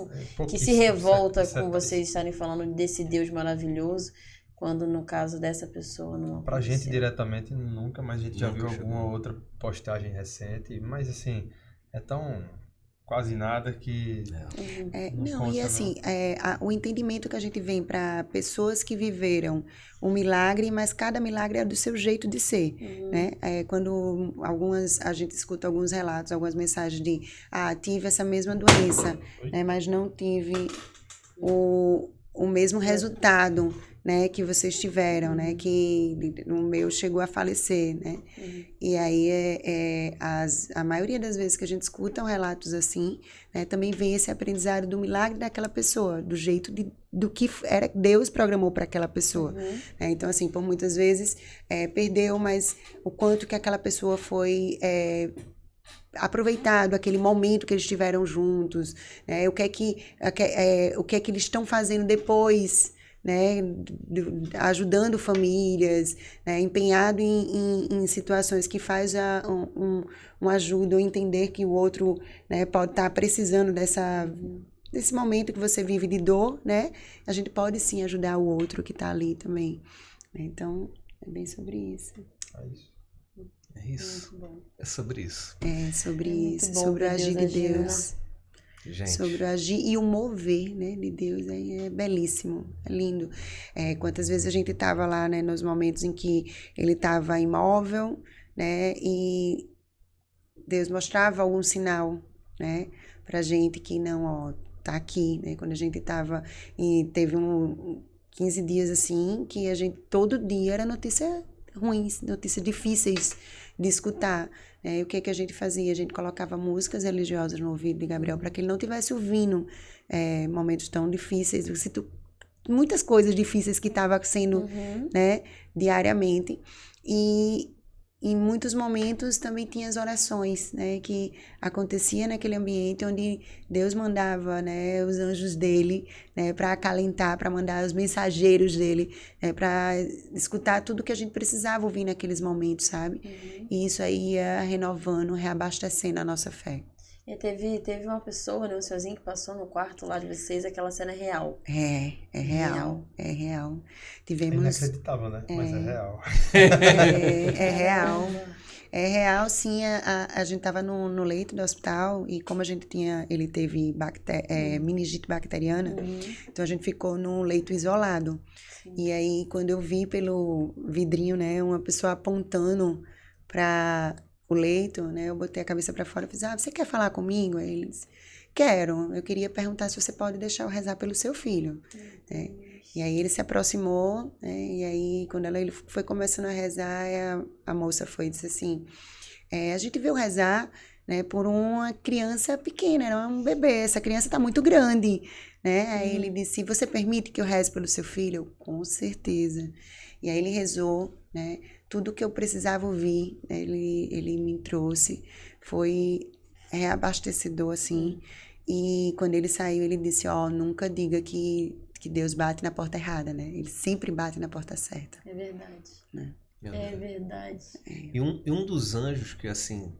Que se revolta com vocês estarem falando desse Deus maravilhoso, quando no caso dessa pessoa não Pra aconteceu. gente diretamente nunca, mas a gente já Nunca viu chegou. alguma outra postagem recente, mas assim, é tão quase nada que não Não, conta, e assim, o entendimento que a gente vem para pessoas que viveram um milagre, mas cada milagre é do seu jeito de ser, né? Quando a gente escuta alguns relatos, algumas mensagens de, tive essa mesma doença, né? Mas não tive o mesmo resultado, né? Que vocês tiveram, né? Que o meu chegou a falecer, né? E aí, a maioria das vezes que a gente escuta relatos assim, né, também vem esse aprendizado do milagre daquela pessoa, do jeito do que era Deus programou para aquela pessoa. Né? Então, assim, por muitas vezes perdeu, mas o quanto que aquela pessoa foi aproveitado aquele momento que eles tiveram juntos, né? O que é que eles estão fazendo depois, né, ajudando famílias, né, empenhado em situações que faz uma ajuda, ou entender que o outro, né, pode estar precisando desse momento que você vive de dor, né? A gente pode sim ajudar o outro que está ali também. Então, é bem sobre isso. É isso. É isso. Muito bom. É sobre isso. É sobre É muito isso, bom sobre o ver agir Deus de agindo, Deus. Gente, Sobre o agir e o mover, né, de Deus, é belíssimo, é lindo. Quantas vezes a gente estava lá, né, nos momentos em que ele estava imóvel, né, e Deus mostrava algum sinal, né, pra gente que não, ó, tá aqui, né, quando a gente estava e teve 15 dias assim, que a gente, todo dia era notícia ruins, notícias difíceis de escutar. E o que a gente fazia? A gente colocava músicas religiosas no ouvido de Gabriel para que ele não tivesse ouvindo momentos tão difíceis, muitas coisas difíceis que estavam sendo, né, diariamente. E em muitos momentos também tinha as orações, né, que acontecia naquele ambiente onde Deus mandava, né, os anjos dele, né, para acalentar, para mandar os mensageiros dele, né, para escutar tudo que a gente precisava ouvir naqueles momentos, sabe? E isso aí ia renovando, reabastecendo a nossa fé. E teve uma pessoa, né, o senhorzinho que passou no quarto lá de vocês, aquela cena é real. É real, é real. Tivemos... Inacreditável, né? Mas é real. É real. É real, sim. A gente estava no leito do hospital e como ele teve meningite bacteriana, então a gente ficou no leito isolado. Sim. E aí, quando eu vi pelo vidrinho, né, uma pessoa apontando para o leito, né, eu botei a cabeça para fora e fiz, você quer falar comigo? Aí ele disse, quero. Eu queria perguntar se você pode deixar eu rezar pelo seu filho. Né? E aí ele se aproximou, né? E aí quando ele foi começando a rezar, a moça foi e disse assim, a gente veio rezar, né, por uma criança pequena, era um bebê, essa criança está muito grande, né? Aí ele disse, você permite que eu reze pelo seu filho? Eu, com certeza. E aí ele rezou, né? Tudo que eu precisava ouvir, né, ele me trouxe, foi reabastecedor, assim. E quando ele saiu, ele disse, nunca diga que Deus bate na porta errada, né? Ele sempre bate na porta certa. É verdade. Né? É verdade. E um dos anjos que, assim,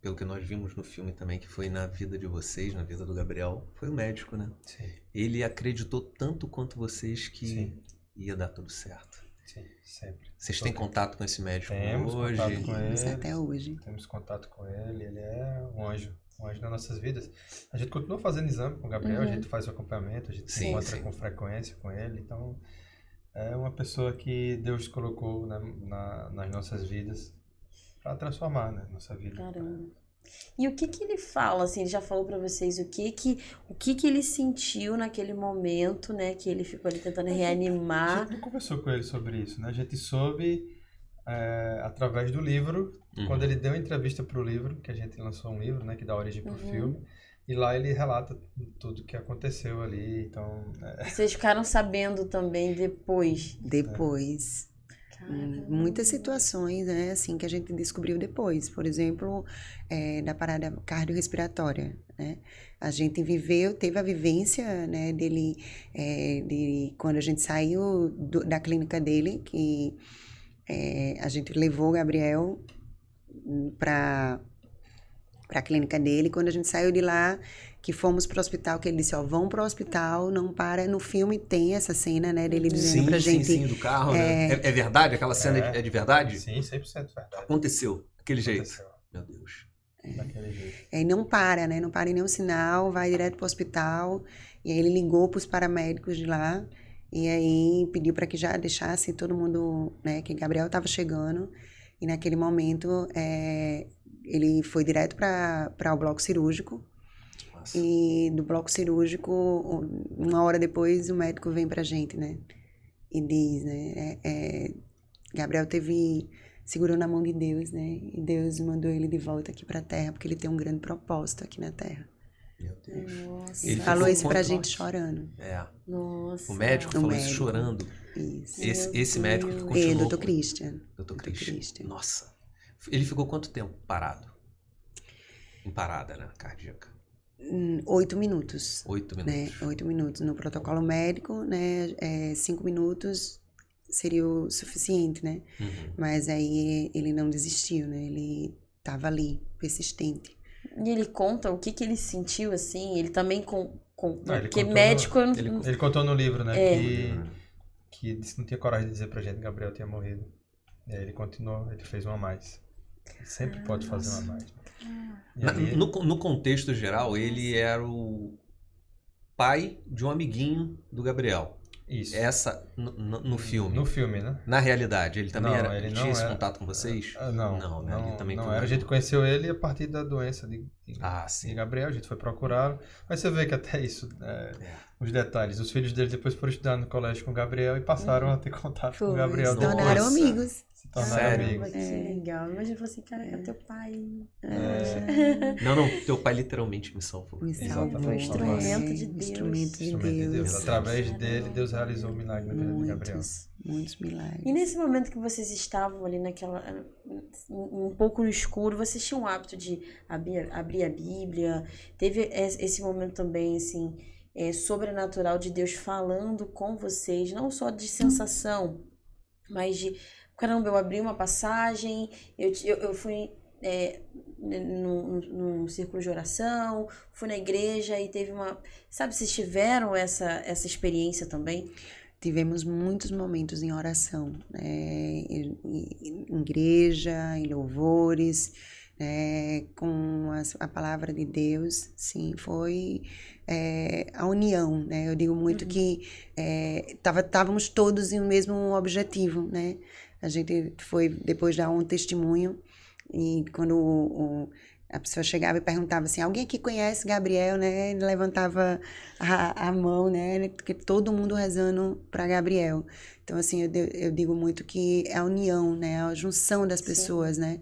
pelo que nós vimos no filme também, que foi na vida de vocês, na vida do Gabriel, foi o médico, né? Sim. Ele acreditou tanto quanto vocês que Sim. ia dar tudo certo. Sim, sempre. Vocês têm contato com esse médico Temos hoje? contato com Mas ele. até hoje. Temos contato com ele. Ele é um anjo nas nossas vidas. A gente continua fazendo exame com o Gabriel, a gente faz o acompanhamento, a gente se encontra com frequência com ele. Então, é uma pessoa que Deus colocou nas nossas vidas para transformar, né, nossa vida. Caramba. E o que ele fala, assim, ele já falou pra vocês o que ele sentiu naquele momento, né, que ele ficou ali tentando A reanimar. gente não conversou com ele sobre isso, né? A gente soube através do livro, quando ele deu entrevista pro livro, que a gente lançou um livro, né, que dá origem pro filme, e lá ele relata tudo que aconteceu ali, então... Vocês ficaram sabendo também depois? Depois. Muitas situações, né, assim, que a gente descobriu depois. Por exemplo, da parada cardiorrespiratória, né? A gente teve a vivência, né, dele quando a gente saiu da clínica dele, que a gente levou o Gabriel para a clínica dele. Quando a gente saiu de lá, que fomos pro hospital, que ele disse, vão pro hospital, não para. No filme tem essa cena, né, dele dizendo pra gente... Sim, do carro, né? É verdade? Aquela cena é de verdade? Sim, 100% verdade. Aconteceu, daquele jeito. Meu Deus. Daquele jeito. E não para, né, não para em nenhum sinal, vai direto pro hospital. E aí ele ligou pros paramédicos de lá, e aí pediu para que já deixasse todo mundo, né, que Gabriel estava chegando. E naquele momento, ele foi direto para o bloco cirúrgico. Nossa. E do bloco cirúrgico, uma hora depois, o médico vem pra gente, né? E diz, né? Gabriel segurou na mão de Deus, né? E Deus mandou ele de volta aqui pra Terra, porque ele tem um grande propósito aqui na Terra. Meu Deus. Nossa. Ele falou isso pra gente chorando. Nossa. O médico falou isso chorando. Isso. Esse médico que continuou... Dr. Christian. Dr. Christian. Nossa. Ele ficou quanto tempo parado? Em parada, né? Cardíaca. 8 minutos. 8 Né? minutos. 8 minutos. No protocolo médico, né? 5 minutos seria o suficiente, né? Uhum. Mas aí ele não desistiu, né? Ele estava ali, persistente. E ele conta o que ele sentiu, assim, ele também Não, ele porque contou médico... Ele contou no livro, né? É. Que disse que não tinha coragem de dizer pra gente que Gabriel tinha morrido. E aí ele continuou, ele fez uma a mais. Ele sempre pode fazer uma a mais. E aí, No contexto geral, ele era o pai de um amiguinho do Gabriel. isso. Essa, no filme. No filme, né? Na realidade, ele também Não, ele não tinha esse era- contato com vocês? Não, né? Ele também não foi era. A gente conheceu ele a partir da doença de sim. Gabriel, a gente foi procurá-lo. Mas você vê que até isso, os detalhes. Os filhos dele depois foram estudar no colégio com o Gabriel e passaram a ter contato com o Gabriel. Se tornaram Nossa. amigos. Se tornaram Sério? amigos. Que legal. Imagina, falou assim, cara, é teu pai. Não, teu pai literalmente me salvou. Me Exatamente. salvou. Foi instrumento de Deus. Instrumento de Instrumento de Deus. Deus. Através dele, Deus realizou o milagre na vida de Gabriel. Muitos milagres. E nesse momento que vocês estavam ali um pouco no escuro, vocês tinham o hábito de abrir a Bíblia? Teve esse momento também, assim, sobrenatural de Deus falando com vocês, não só de sensação, mas de, caramba, eu abri uma passagem, eu fui num círculo de oração, fui na igreja e teve uma... Sabe, vocês tiveram essa experiência também? Tivemos muitos momentos em oração, né? Em igreja, em louvores, com a palavra de Deus, sim, foi a união, né? Eu digo muito que estávamos todos em o mesmo objetivo, né? A gente foi depois dar um testemunho e quando a pessoa chegava e perguntava assim, alguém aqui conhece Gabriel, né? Ele levantava a mão, né? Porque todo mundo rezando para Gabriel. Então, assim, eu digo muito que é a união, né? A junção das pessoas, né?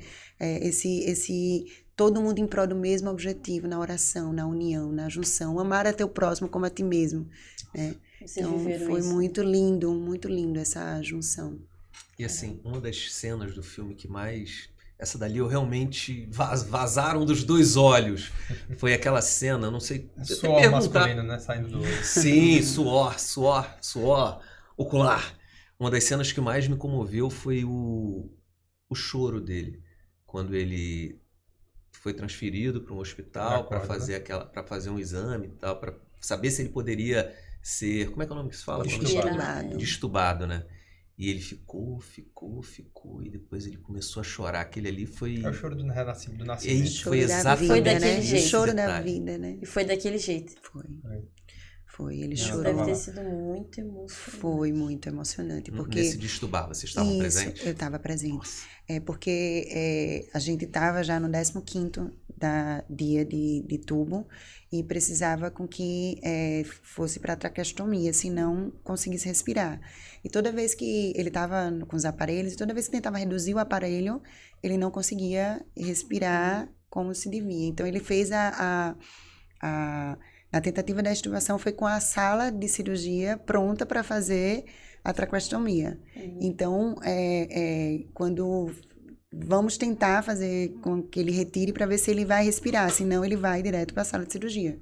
Todo mundo em prol do mesmo objetivo, na oração, na união, na junção. Amar a teu próximo como a ti mesmo, né? Vocês Então, viveram foi isso? muito lindo essa junção. E assim, uma das cenas do filme que mais... Essa dali eu realmente vazaram dos dois olhos. Foi aquela cena, não sei... Suor masculino, né? Saindo do olho. Sim, suor ocular. Uma das cenas que mais me comoveu foi o choro dele. Quando ele foi transferido para um hospital para fazer para fazer um exame e tal, para saber se ele poderia ser... Como é que é o nome que se fala? Destubado, né? E ele ficou, e depois ele começou a chorar. Aquele ali foi... É o choro do nascimento. Foi exatamente Foi daquele né? jeito. O choro da Detalhe. vida, né? E foi daquele jeito. Foi, ele Isso chorou. deve ter sido muito emocionante. Foi muito emocionante, porque... Nesse destubar, vocês estavam presentes? eu estava presente. Nossa. Porque a gente estava já no 15º dia de tubo e precisava com que fosse para traqueostomia, senão conseguisse respirar. E toda vez que ele estava com os aparelhos, toda vez que tentava reduzir o aparelho, ele não conseguia respirar como se devia. Então ele fez a tentativa da extubação foi com a sala de cirurgia pronta para fazer a traqueostomia. Então, quando vamos tentar fazer com que ele retire para ver se ele vai respirar, senão ele vai direto para a sala de cirurgia.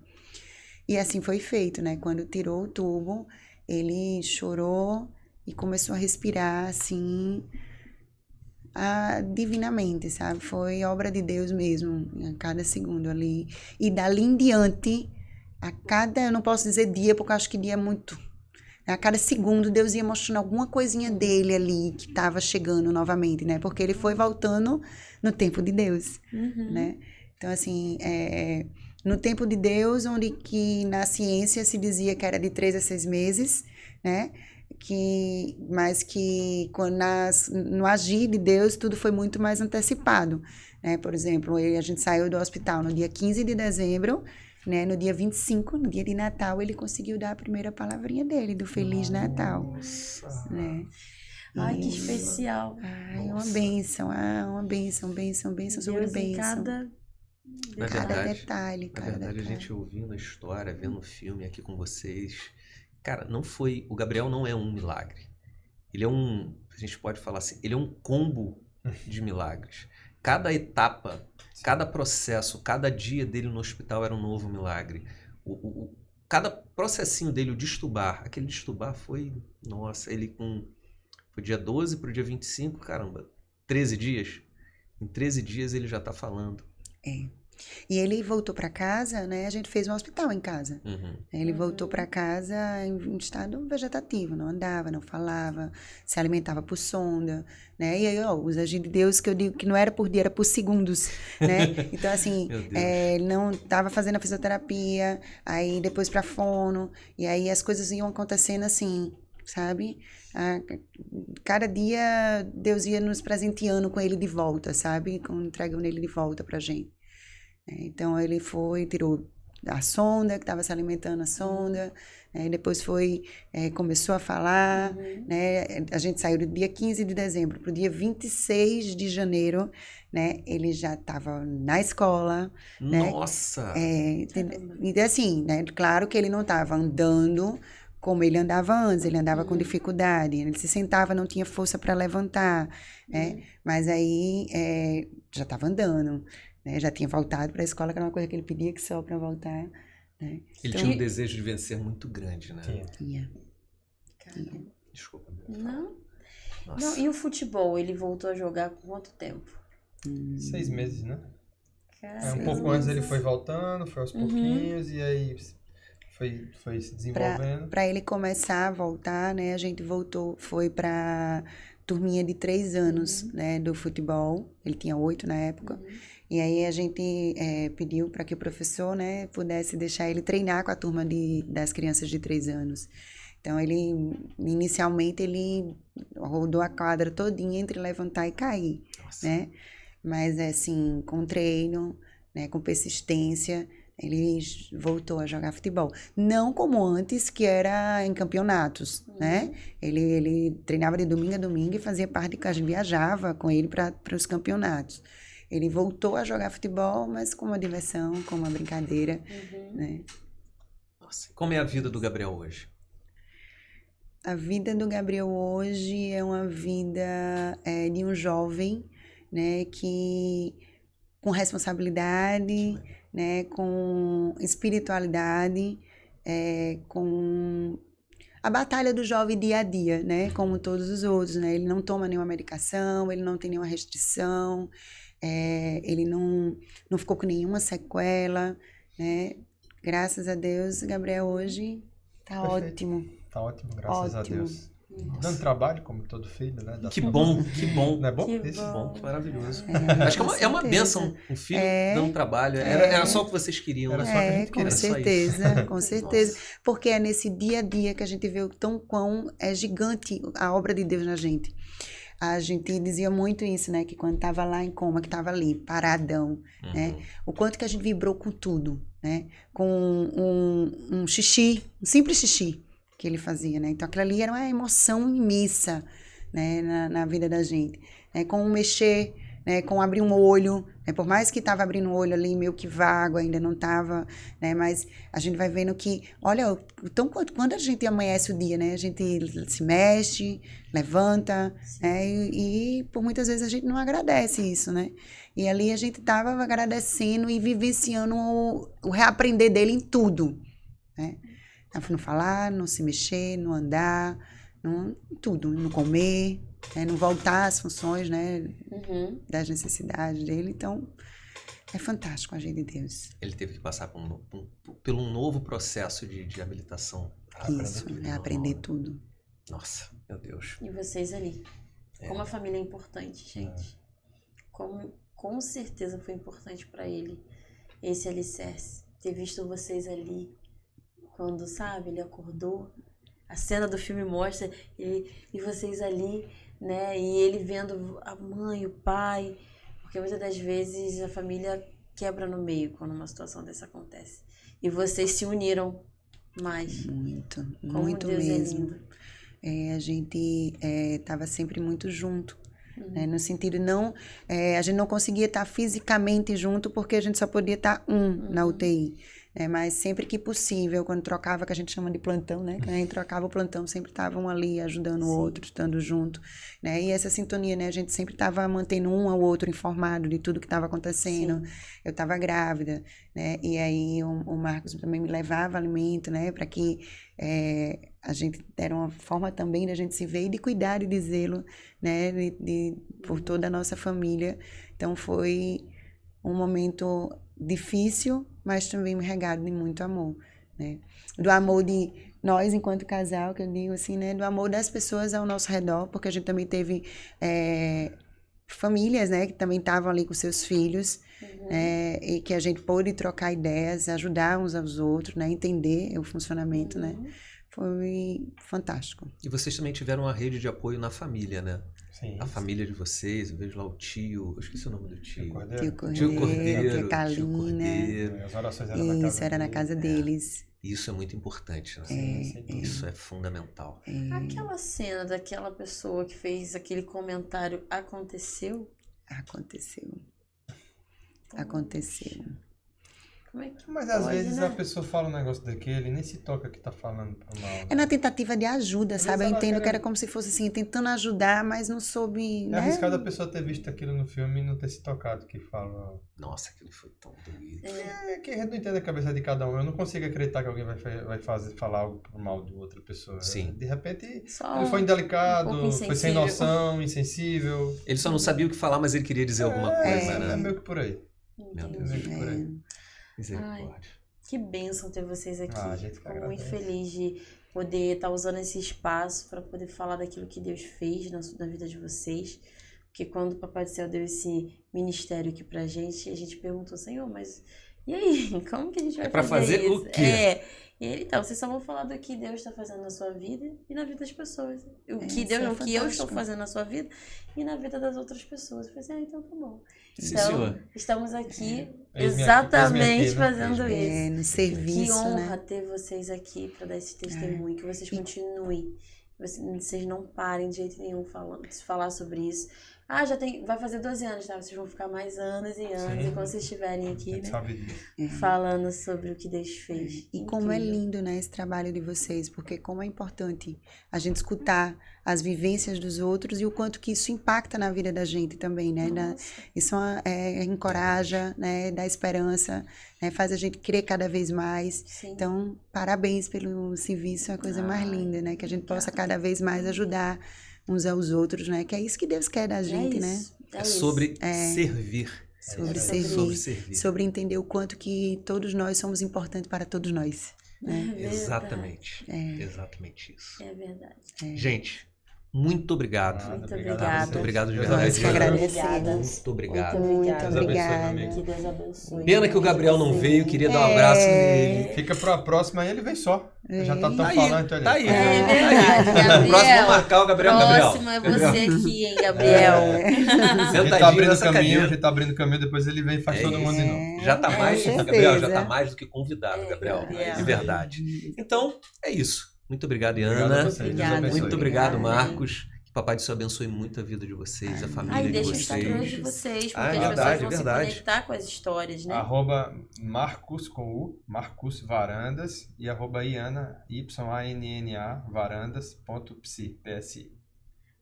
E assim foi feito, né? Quando tirou o tubo, ele chorou e começou a respirar assim divinamente, sabe? Foi obra de Deus mesmo, a cada segundo ali. E dali em diante, eu não posso dizer dia, porque eu acho que dia é muito. A cada segundo, Deus ia mostrando alguma coisinha dele ali que estava chegando novamente, né? Porque ele foi voltando no tempo de Deus, né? Então, assim, no tempo de Deus, onde que na ciência se dizia que era de 3 a 6 meses, né? Mas que no agir de Deus, tudo foi muito mais antecipado, né? Por exemplo, a gente saiu do hospital no dia 15 de dezembro, né? No dia 25, no dia de Natal, ele conseguiu dar a primeira palavrinha dele, do Feliz Natal. Né? Ai, que especial. Ai, uma bênção, bênção sobre bênção. Na Cada verdade, detalhe, na verdade, a gente ouvindo a história, vendo o filme aqui com vocês, cara, o Gabriel não é um milagre. Ele é a gente pode falar assim, ele é um combo de milagres. Cada etapa Cada processo, cada dia dele no hospital era um novo milagre. Cada processinho dele, o destubar, aquele destubar foi, nossa, foi dia 12 pro dia 25, caramba, 13 dias. Em 13 dias ele já tá falando. É. E ele voltou para casa, né? A gente fez um hospital em casa. Uhum. Ele voltou para casa em estado vegetativo, não andava, não falava, se alimentava por sonda, né? E aí, ó, os agir de Deus que eu digo que não era por dia, era por segundos, né? Então, assim, Meu Deus. ele não estava fazendo a fisioterapia, aí depois para fono, e aí as coisas iam acontecendo assim, sabe? Cada dia Deus ia nos presenteando com ele de volta, sabe? Entregando ele de volta pra gente. Então ele tirou a sonda, que estava se alimentando a sonda, né? Depois começou a falar, né? A gente saiu do dia 15 de dezembro para o dia 26 de janeiro, né? Ele já estava na escola, né? Nossa! E assim, né? Claro que ele não estava andando como ele andava antes, ele andava com dificuldade, ele se sentava, não tinha força para levantar, né? Mas aí já estava andando, né? Já tinha voltado para a escola, que era uma coisa que ele pedia que só para voltar, né? Ele tinha um desejo de vencer muito grande, né? Tinha. Desculpa. Não. Nossa. Não, e o futebol, ele voltou a jogar com quanto tempo? 6 meses, né? Caramba. Um pouco antes ele foi voltando, foi aos pouquinhos, e aí foi se desenvolvendo. Para ele começar a voltar, né? A gente foi para turminha de 3 anos, né? Do futebol. Ele tinha 8 na época. E aí a gente pediu para que o professor, né? Pudesse deixar ele treinar com a turma das crianças de 3 anos. Então, inicialmente, ele rodou a quadra todinha entre levantar e cair, né? Mas, assim, com treino, né? Com persistência, ele voltou a jogar futebol. Não como antes, que era em campeonatos, né? Ele treinava de domingo a domingo e fazia parte a gente viajava com ele para os campeonatos. Ele voltou a jogar futebol, mas com uma diversão, com uma brincadeira, né? Nossa, como é a vida do Gabriel hoje? A vida do Gabriel hoje é uma vida de um jovem, né, que com responsabilidade, né, com espiritualidade, com a batalha do jovem dia a dia, né, como todos os outros, né, ele não toma nenhuma medicação, ele não tem nenhuma restrição, ele não ficou com nenhuma sequela, né, graças a Deus, Gabriel hoje tá ótimo. Tá ótimo, graças a Deus. Nossa. Dando trabalho, como todo filho, né? Que bom. Não é bom? Que Isso. bom. Maravilhoso. Acho que é uma bênção um filho dando trabalho. Era só o que vocês queriam. Era só o que a gente com queria. certeza, com certeza. Nossa. Porque é nesse dia a dia que a gente vê o quão é gigante a obra de Deus na gente. A gente dizia muito isso, né? Que quando estava lá em coma, que estava ali, paradão, né? O quanto que a gente vibrou com tudo, né? Com um xixi, um simples xixi que ele fazia, né? Então, aquilo ali era uma emoção imensa, né? Na vida da gente. Né? Com mexer, né? Com abrir um olho, né? Por mais que estava abrindo o olho ali, meio que vago, ainda não estava, né? Mas a gente vai vendo que, olha, então, quando a gente amanhece o dia, né? A gente se mexe, levanta, né? E por muitas vezes a gente não agradece isso, né? E ali a gente estava agradecendo e vivenciando o reaprender dele em tudo, né? Não falar, não se mexer, não andar, tudo, não comer, né? Não voltar às funções, né? Das necessidades dele. Então, é fantástico a agir de Deus. Ele teve que passar por um novo processo de habilitação. Isso, aprender tudo. Nossa, meu Deus. E vocês ali? Como a família é importante, gente. Com certeza foi importante para ele esse alicerce. Ter visto vocês ali quando, sabe, ele acordou. A cena do filme mostra ele e vocês ali, né? E ele vendo a mãe, o pai. Porque muitas das vezes a família quebra no meio quando uma situação dessa acontece. E vocês se uniram mais. Muito, Como muito Deus mesmo. É lindo. A gente estava sempre muito junto. Né? No sentido, a gente não conseguia estar fisicamente junto porque a gente só podia estar na UTI. né? Mas sempre que possível, quando trocava, que a gente chama de plantão, né? Que a gente trocava o plantão, sempre estavam ali ajudando o Sim. outro, estando junto, né? E essa sintonia, né? A gente sempre estava mantendo um ao outro informado de tudo que estava acontecendo. Eu estava grávida, né? E aí o Marcos também me levava alimento, né? Para que a gente era uma forma também da gente se ver e de cuidar e de zelo, né? Por toda a nossa família. Então foi um momento difícil, mas também regado de muito amor, né? Do amor de nós enquanto casal, que eu digo assim, né? Do amor das pessoas ao nosso redor, porque a gente também teve famílias, né? Que também estavam ali com seus filhos, e que a gente pôde trocar ideias, ajudar uns aos outros, né? Entender o funcionamento, né? Foi fantástico. E vocês também tiveram uma rede de apoio na família, né? Sim. A família de vocês, eu vejo lá o tio, eu esqueci o nome do tio. Tio Cordeiro. Tio Cordeiro, Cordeiro, tia tio Kalina. Cordeiro. As orações eram na casa Isso, era na dele. casa deles. Isso é muito importante, né? Sim, sem dúvida. Isso é fundamental. Aquela cena daquela pessoa que fez aquele comentário aconteceu? Aconteceu. Aconteceu. Como é que Mas às pode, vezes né? a pessoa fala um negócio daquele e nem se toca que tá falando pro mal. É na tentativa de ajuda, Às sabe? Eu vezes ela entendo quer- que era como se fosse assim, tentando ajudar, mas não soube, É né? arriscado a pessoa ter visto aquilo no filme e não ter se tocado que fala. Nossa, aquilo foi tão doído. É que a gente não entende a cabeça de cada um. Eu não consigo acreditar que alguém vai falar algo pro mal de outra pessoa. Sim. De repente, Só ele foi um indelicado, pouco foi sem insensível. noção, insensível. Ele só não sabia o que falar, mas ele queria dizer alguma coisa, É né? meio que por aí. Meu Entendi. Deus. É meio que por aí. Misericórdia. Que bênção ter vocês aqui. Ah, a gente que Fico muito agradece. feliz de poder estar usando esse espaço para poder falar daquilo que Deus fez na vida de vocês. Porque quando o Papai do Céu deu esse ministério aqui pra gente, a gente perguntou, Senhor, mas e aí? Como que a gente vai É pra fazer isso? o quê? E ele, então, vocês só vão falar do que Deus está fazendo na sua vida e na vida das pessoas. O que isso é o que eu estou fantástico. fazendo na sua vida e na vida das outras pessoas. Eu falei assim, então tá bom. Sim, Então, senhor. estamos aqui Eis-me exatamente aqui, né? fazendo isso. No Que serviço, honra né? ter vocês aqui para dar esse testemunho, que vocês continuem, que vocês não parem de jeito nenhum de falar sobre isso. Ah, vai fazer 12 anos, tá? Vocês vão ficar mais anos e anos, Sim. e quando vocês estiverem A aqui, gente né, sabe disso. falando sobre o que Deus fez. E como é Incrível. lindo, né, esse trabalho de vocês, porque como é importante a gente escutar as vivências dos outros e o quanto que isso impacta na vida da gente também, né? Nossa. Isso encoraja, né, dá esperança, né, faz a gente crer cada vez mais. Sim. Então, parabéns pelo serviço, é a coisa mais linda, né? Que a gente possa cada vez mais ajudar uns aos outros, né? Que é isso que Deus quer da gente, né? É sobre servir. Sobre É servir, sobre servir. sobre entender o quanto que todos nós somos importantes para todos nós. Né? Exatamente. Exatamente isso. É verdade. Gente, muito obrigado. Nada, Muito obrigado a obrigada. vocês. Muito obrigado de Deus verdade. Nós que abençoe. agradecemos. Muito obrigado. Muito Muito obrigada. obrigada. Que Deus abençoe. Pena que o Gabriel não veio, queria dar um abraço nele. Fica pra próxima aí, ele vem só. Já tá tão Tá aí, falando, então ele. tá aí. É verdade, No próximo vou Gabriel. marcar o Gabriel. Próximo é você aqui, hein, Gabriel. A gente tá Sentadinho abrindo nessa caminho, a cadeira. gente tá abrindo caminho, depois ele vem e faz todo mundo de novo. Já tá mais, com Gabriel, já certeza. tá mais do que convidado, Gabriel. Gabriel. De verdade. Então, é isso. Muito obrigado, Obrigado a Ana. vocês, Deus Obrigada. abençoe. Muito obrigado, Obrigada. Marcos. Que Papai do Céu abençoe muito a vida de vocês, a família Ai, de deixa o Instagram de vocês. vocês, porque Ah, é as verdade, pessoas vão é verdade. se conectar com as histórias, né? Arroba Marcos com U, Marcos Varandas e arroba Iana, YANNA, varandas.psi, PSI.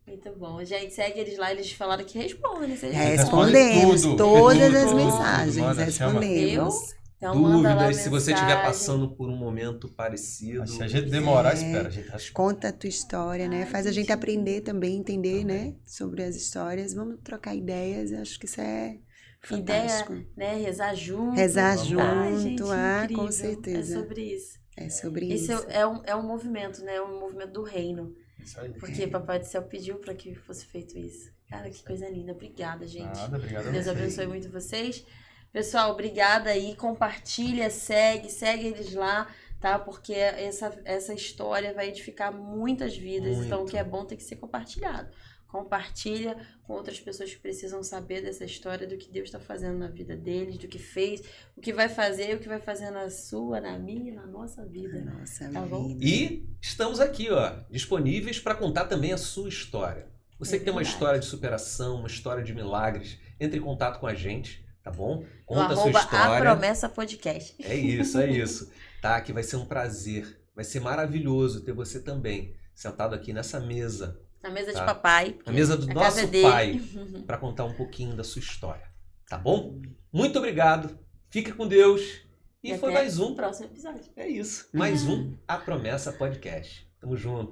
Muito bom. Gente, segue eles lá, eles falaram que respondem. Vocês Respondemos tudo, todas tudo, as tudo. mensagens, Manda, chama. respondemos. Então, manda lá Dúvidas, se você estiver mensagem. passando por um momento parecido. Se a gente demorar, espera, a gente responde. Conta a tua história, né? Ai, Faz a gente gente. aprender também, entender, né? Sobre as histórias. Vamos trocar ideias, acho que isso é fantástico. Né? Rezar junto. Rezar Vamos. Ai, junto, gente, com incrível. certeza. É sobre isso. É sobre Esse isso. é um movimento, né? É um movimento do reino. Isso aí. Porque Papai do Céu pediu para que fosse feito isso. Cara, que coisa linda. Obrigada, gente. Nada, obrigado a Deus vocês. abençoe muito vocês. Pessoal, obrigada aí. Compartilha, segue eles lá, tá? Porque essa história vai edificar muitas vidas. Muito. Então, o que é bom tem que ser compartilhado. Compartilha com outras pessoas que precisam saber dessa história, do que Deus está fazendo na vida deles, do que fez, o que vai fazer, o que vai fazer na sua, na minha, na nossa vida. Nossa Tá bom? vida. E estamos aqui, ó, disponíveis para contar também a sua história. Você que tem uma verdade. história de superação, uma história de milagres, entre em contato com a gente. tá bom? No Conta a sua arroba A história. Promessa Podcast. É isso. Tá? Que vai ser um prazer. Vai ser maravilhoso ter você também sentado aqui nessa mesa. Na mesa de Tá. papai. Na mesa do a nosso casa é dele. pai. Para contar um pouquinho da sua história. Tá bom? Muito obrigado. Fica com Deus. E foi até mais um. o próximo episódio. É isso. Mais um A Promessa Podcast. Tamo junto.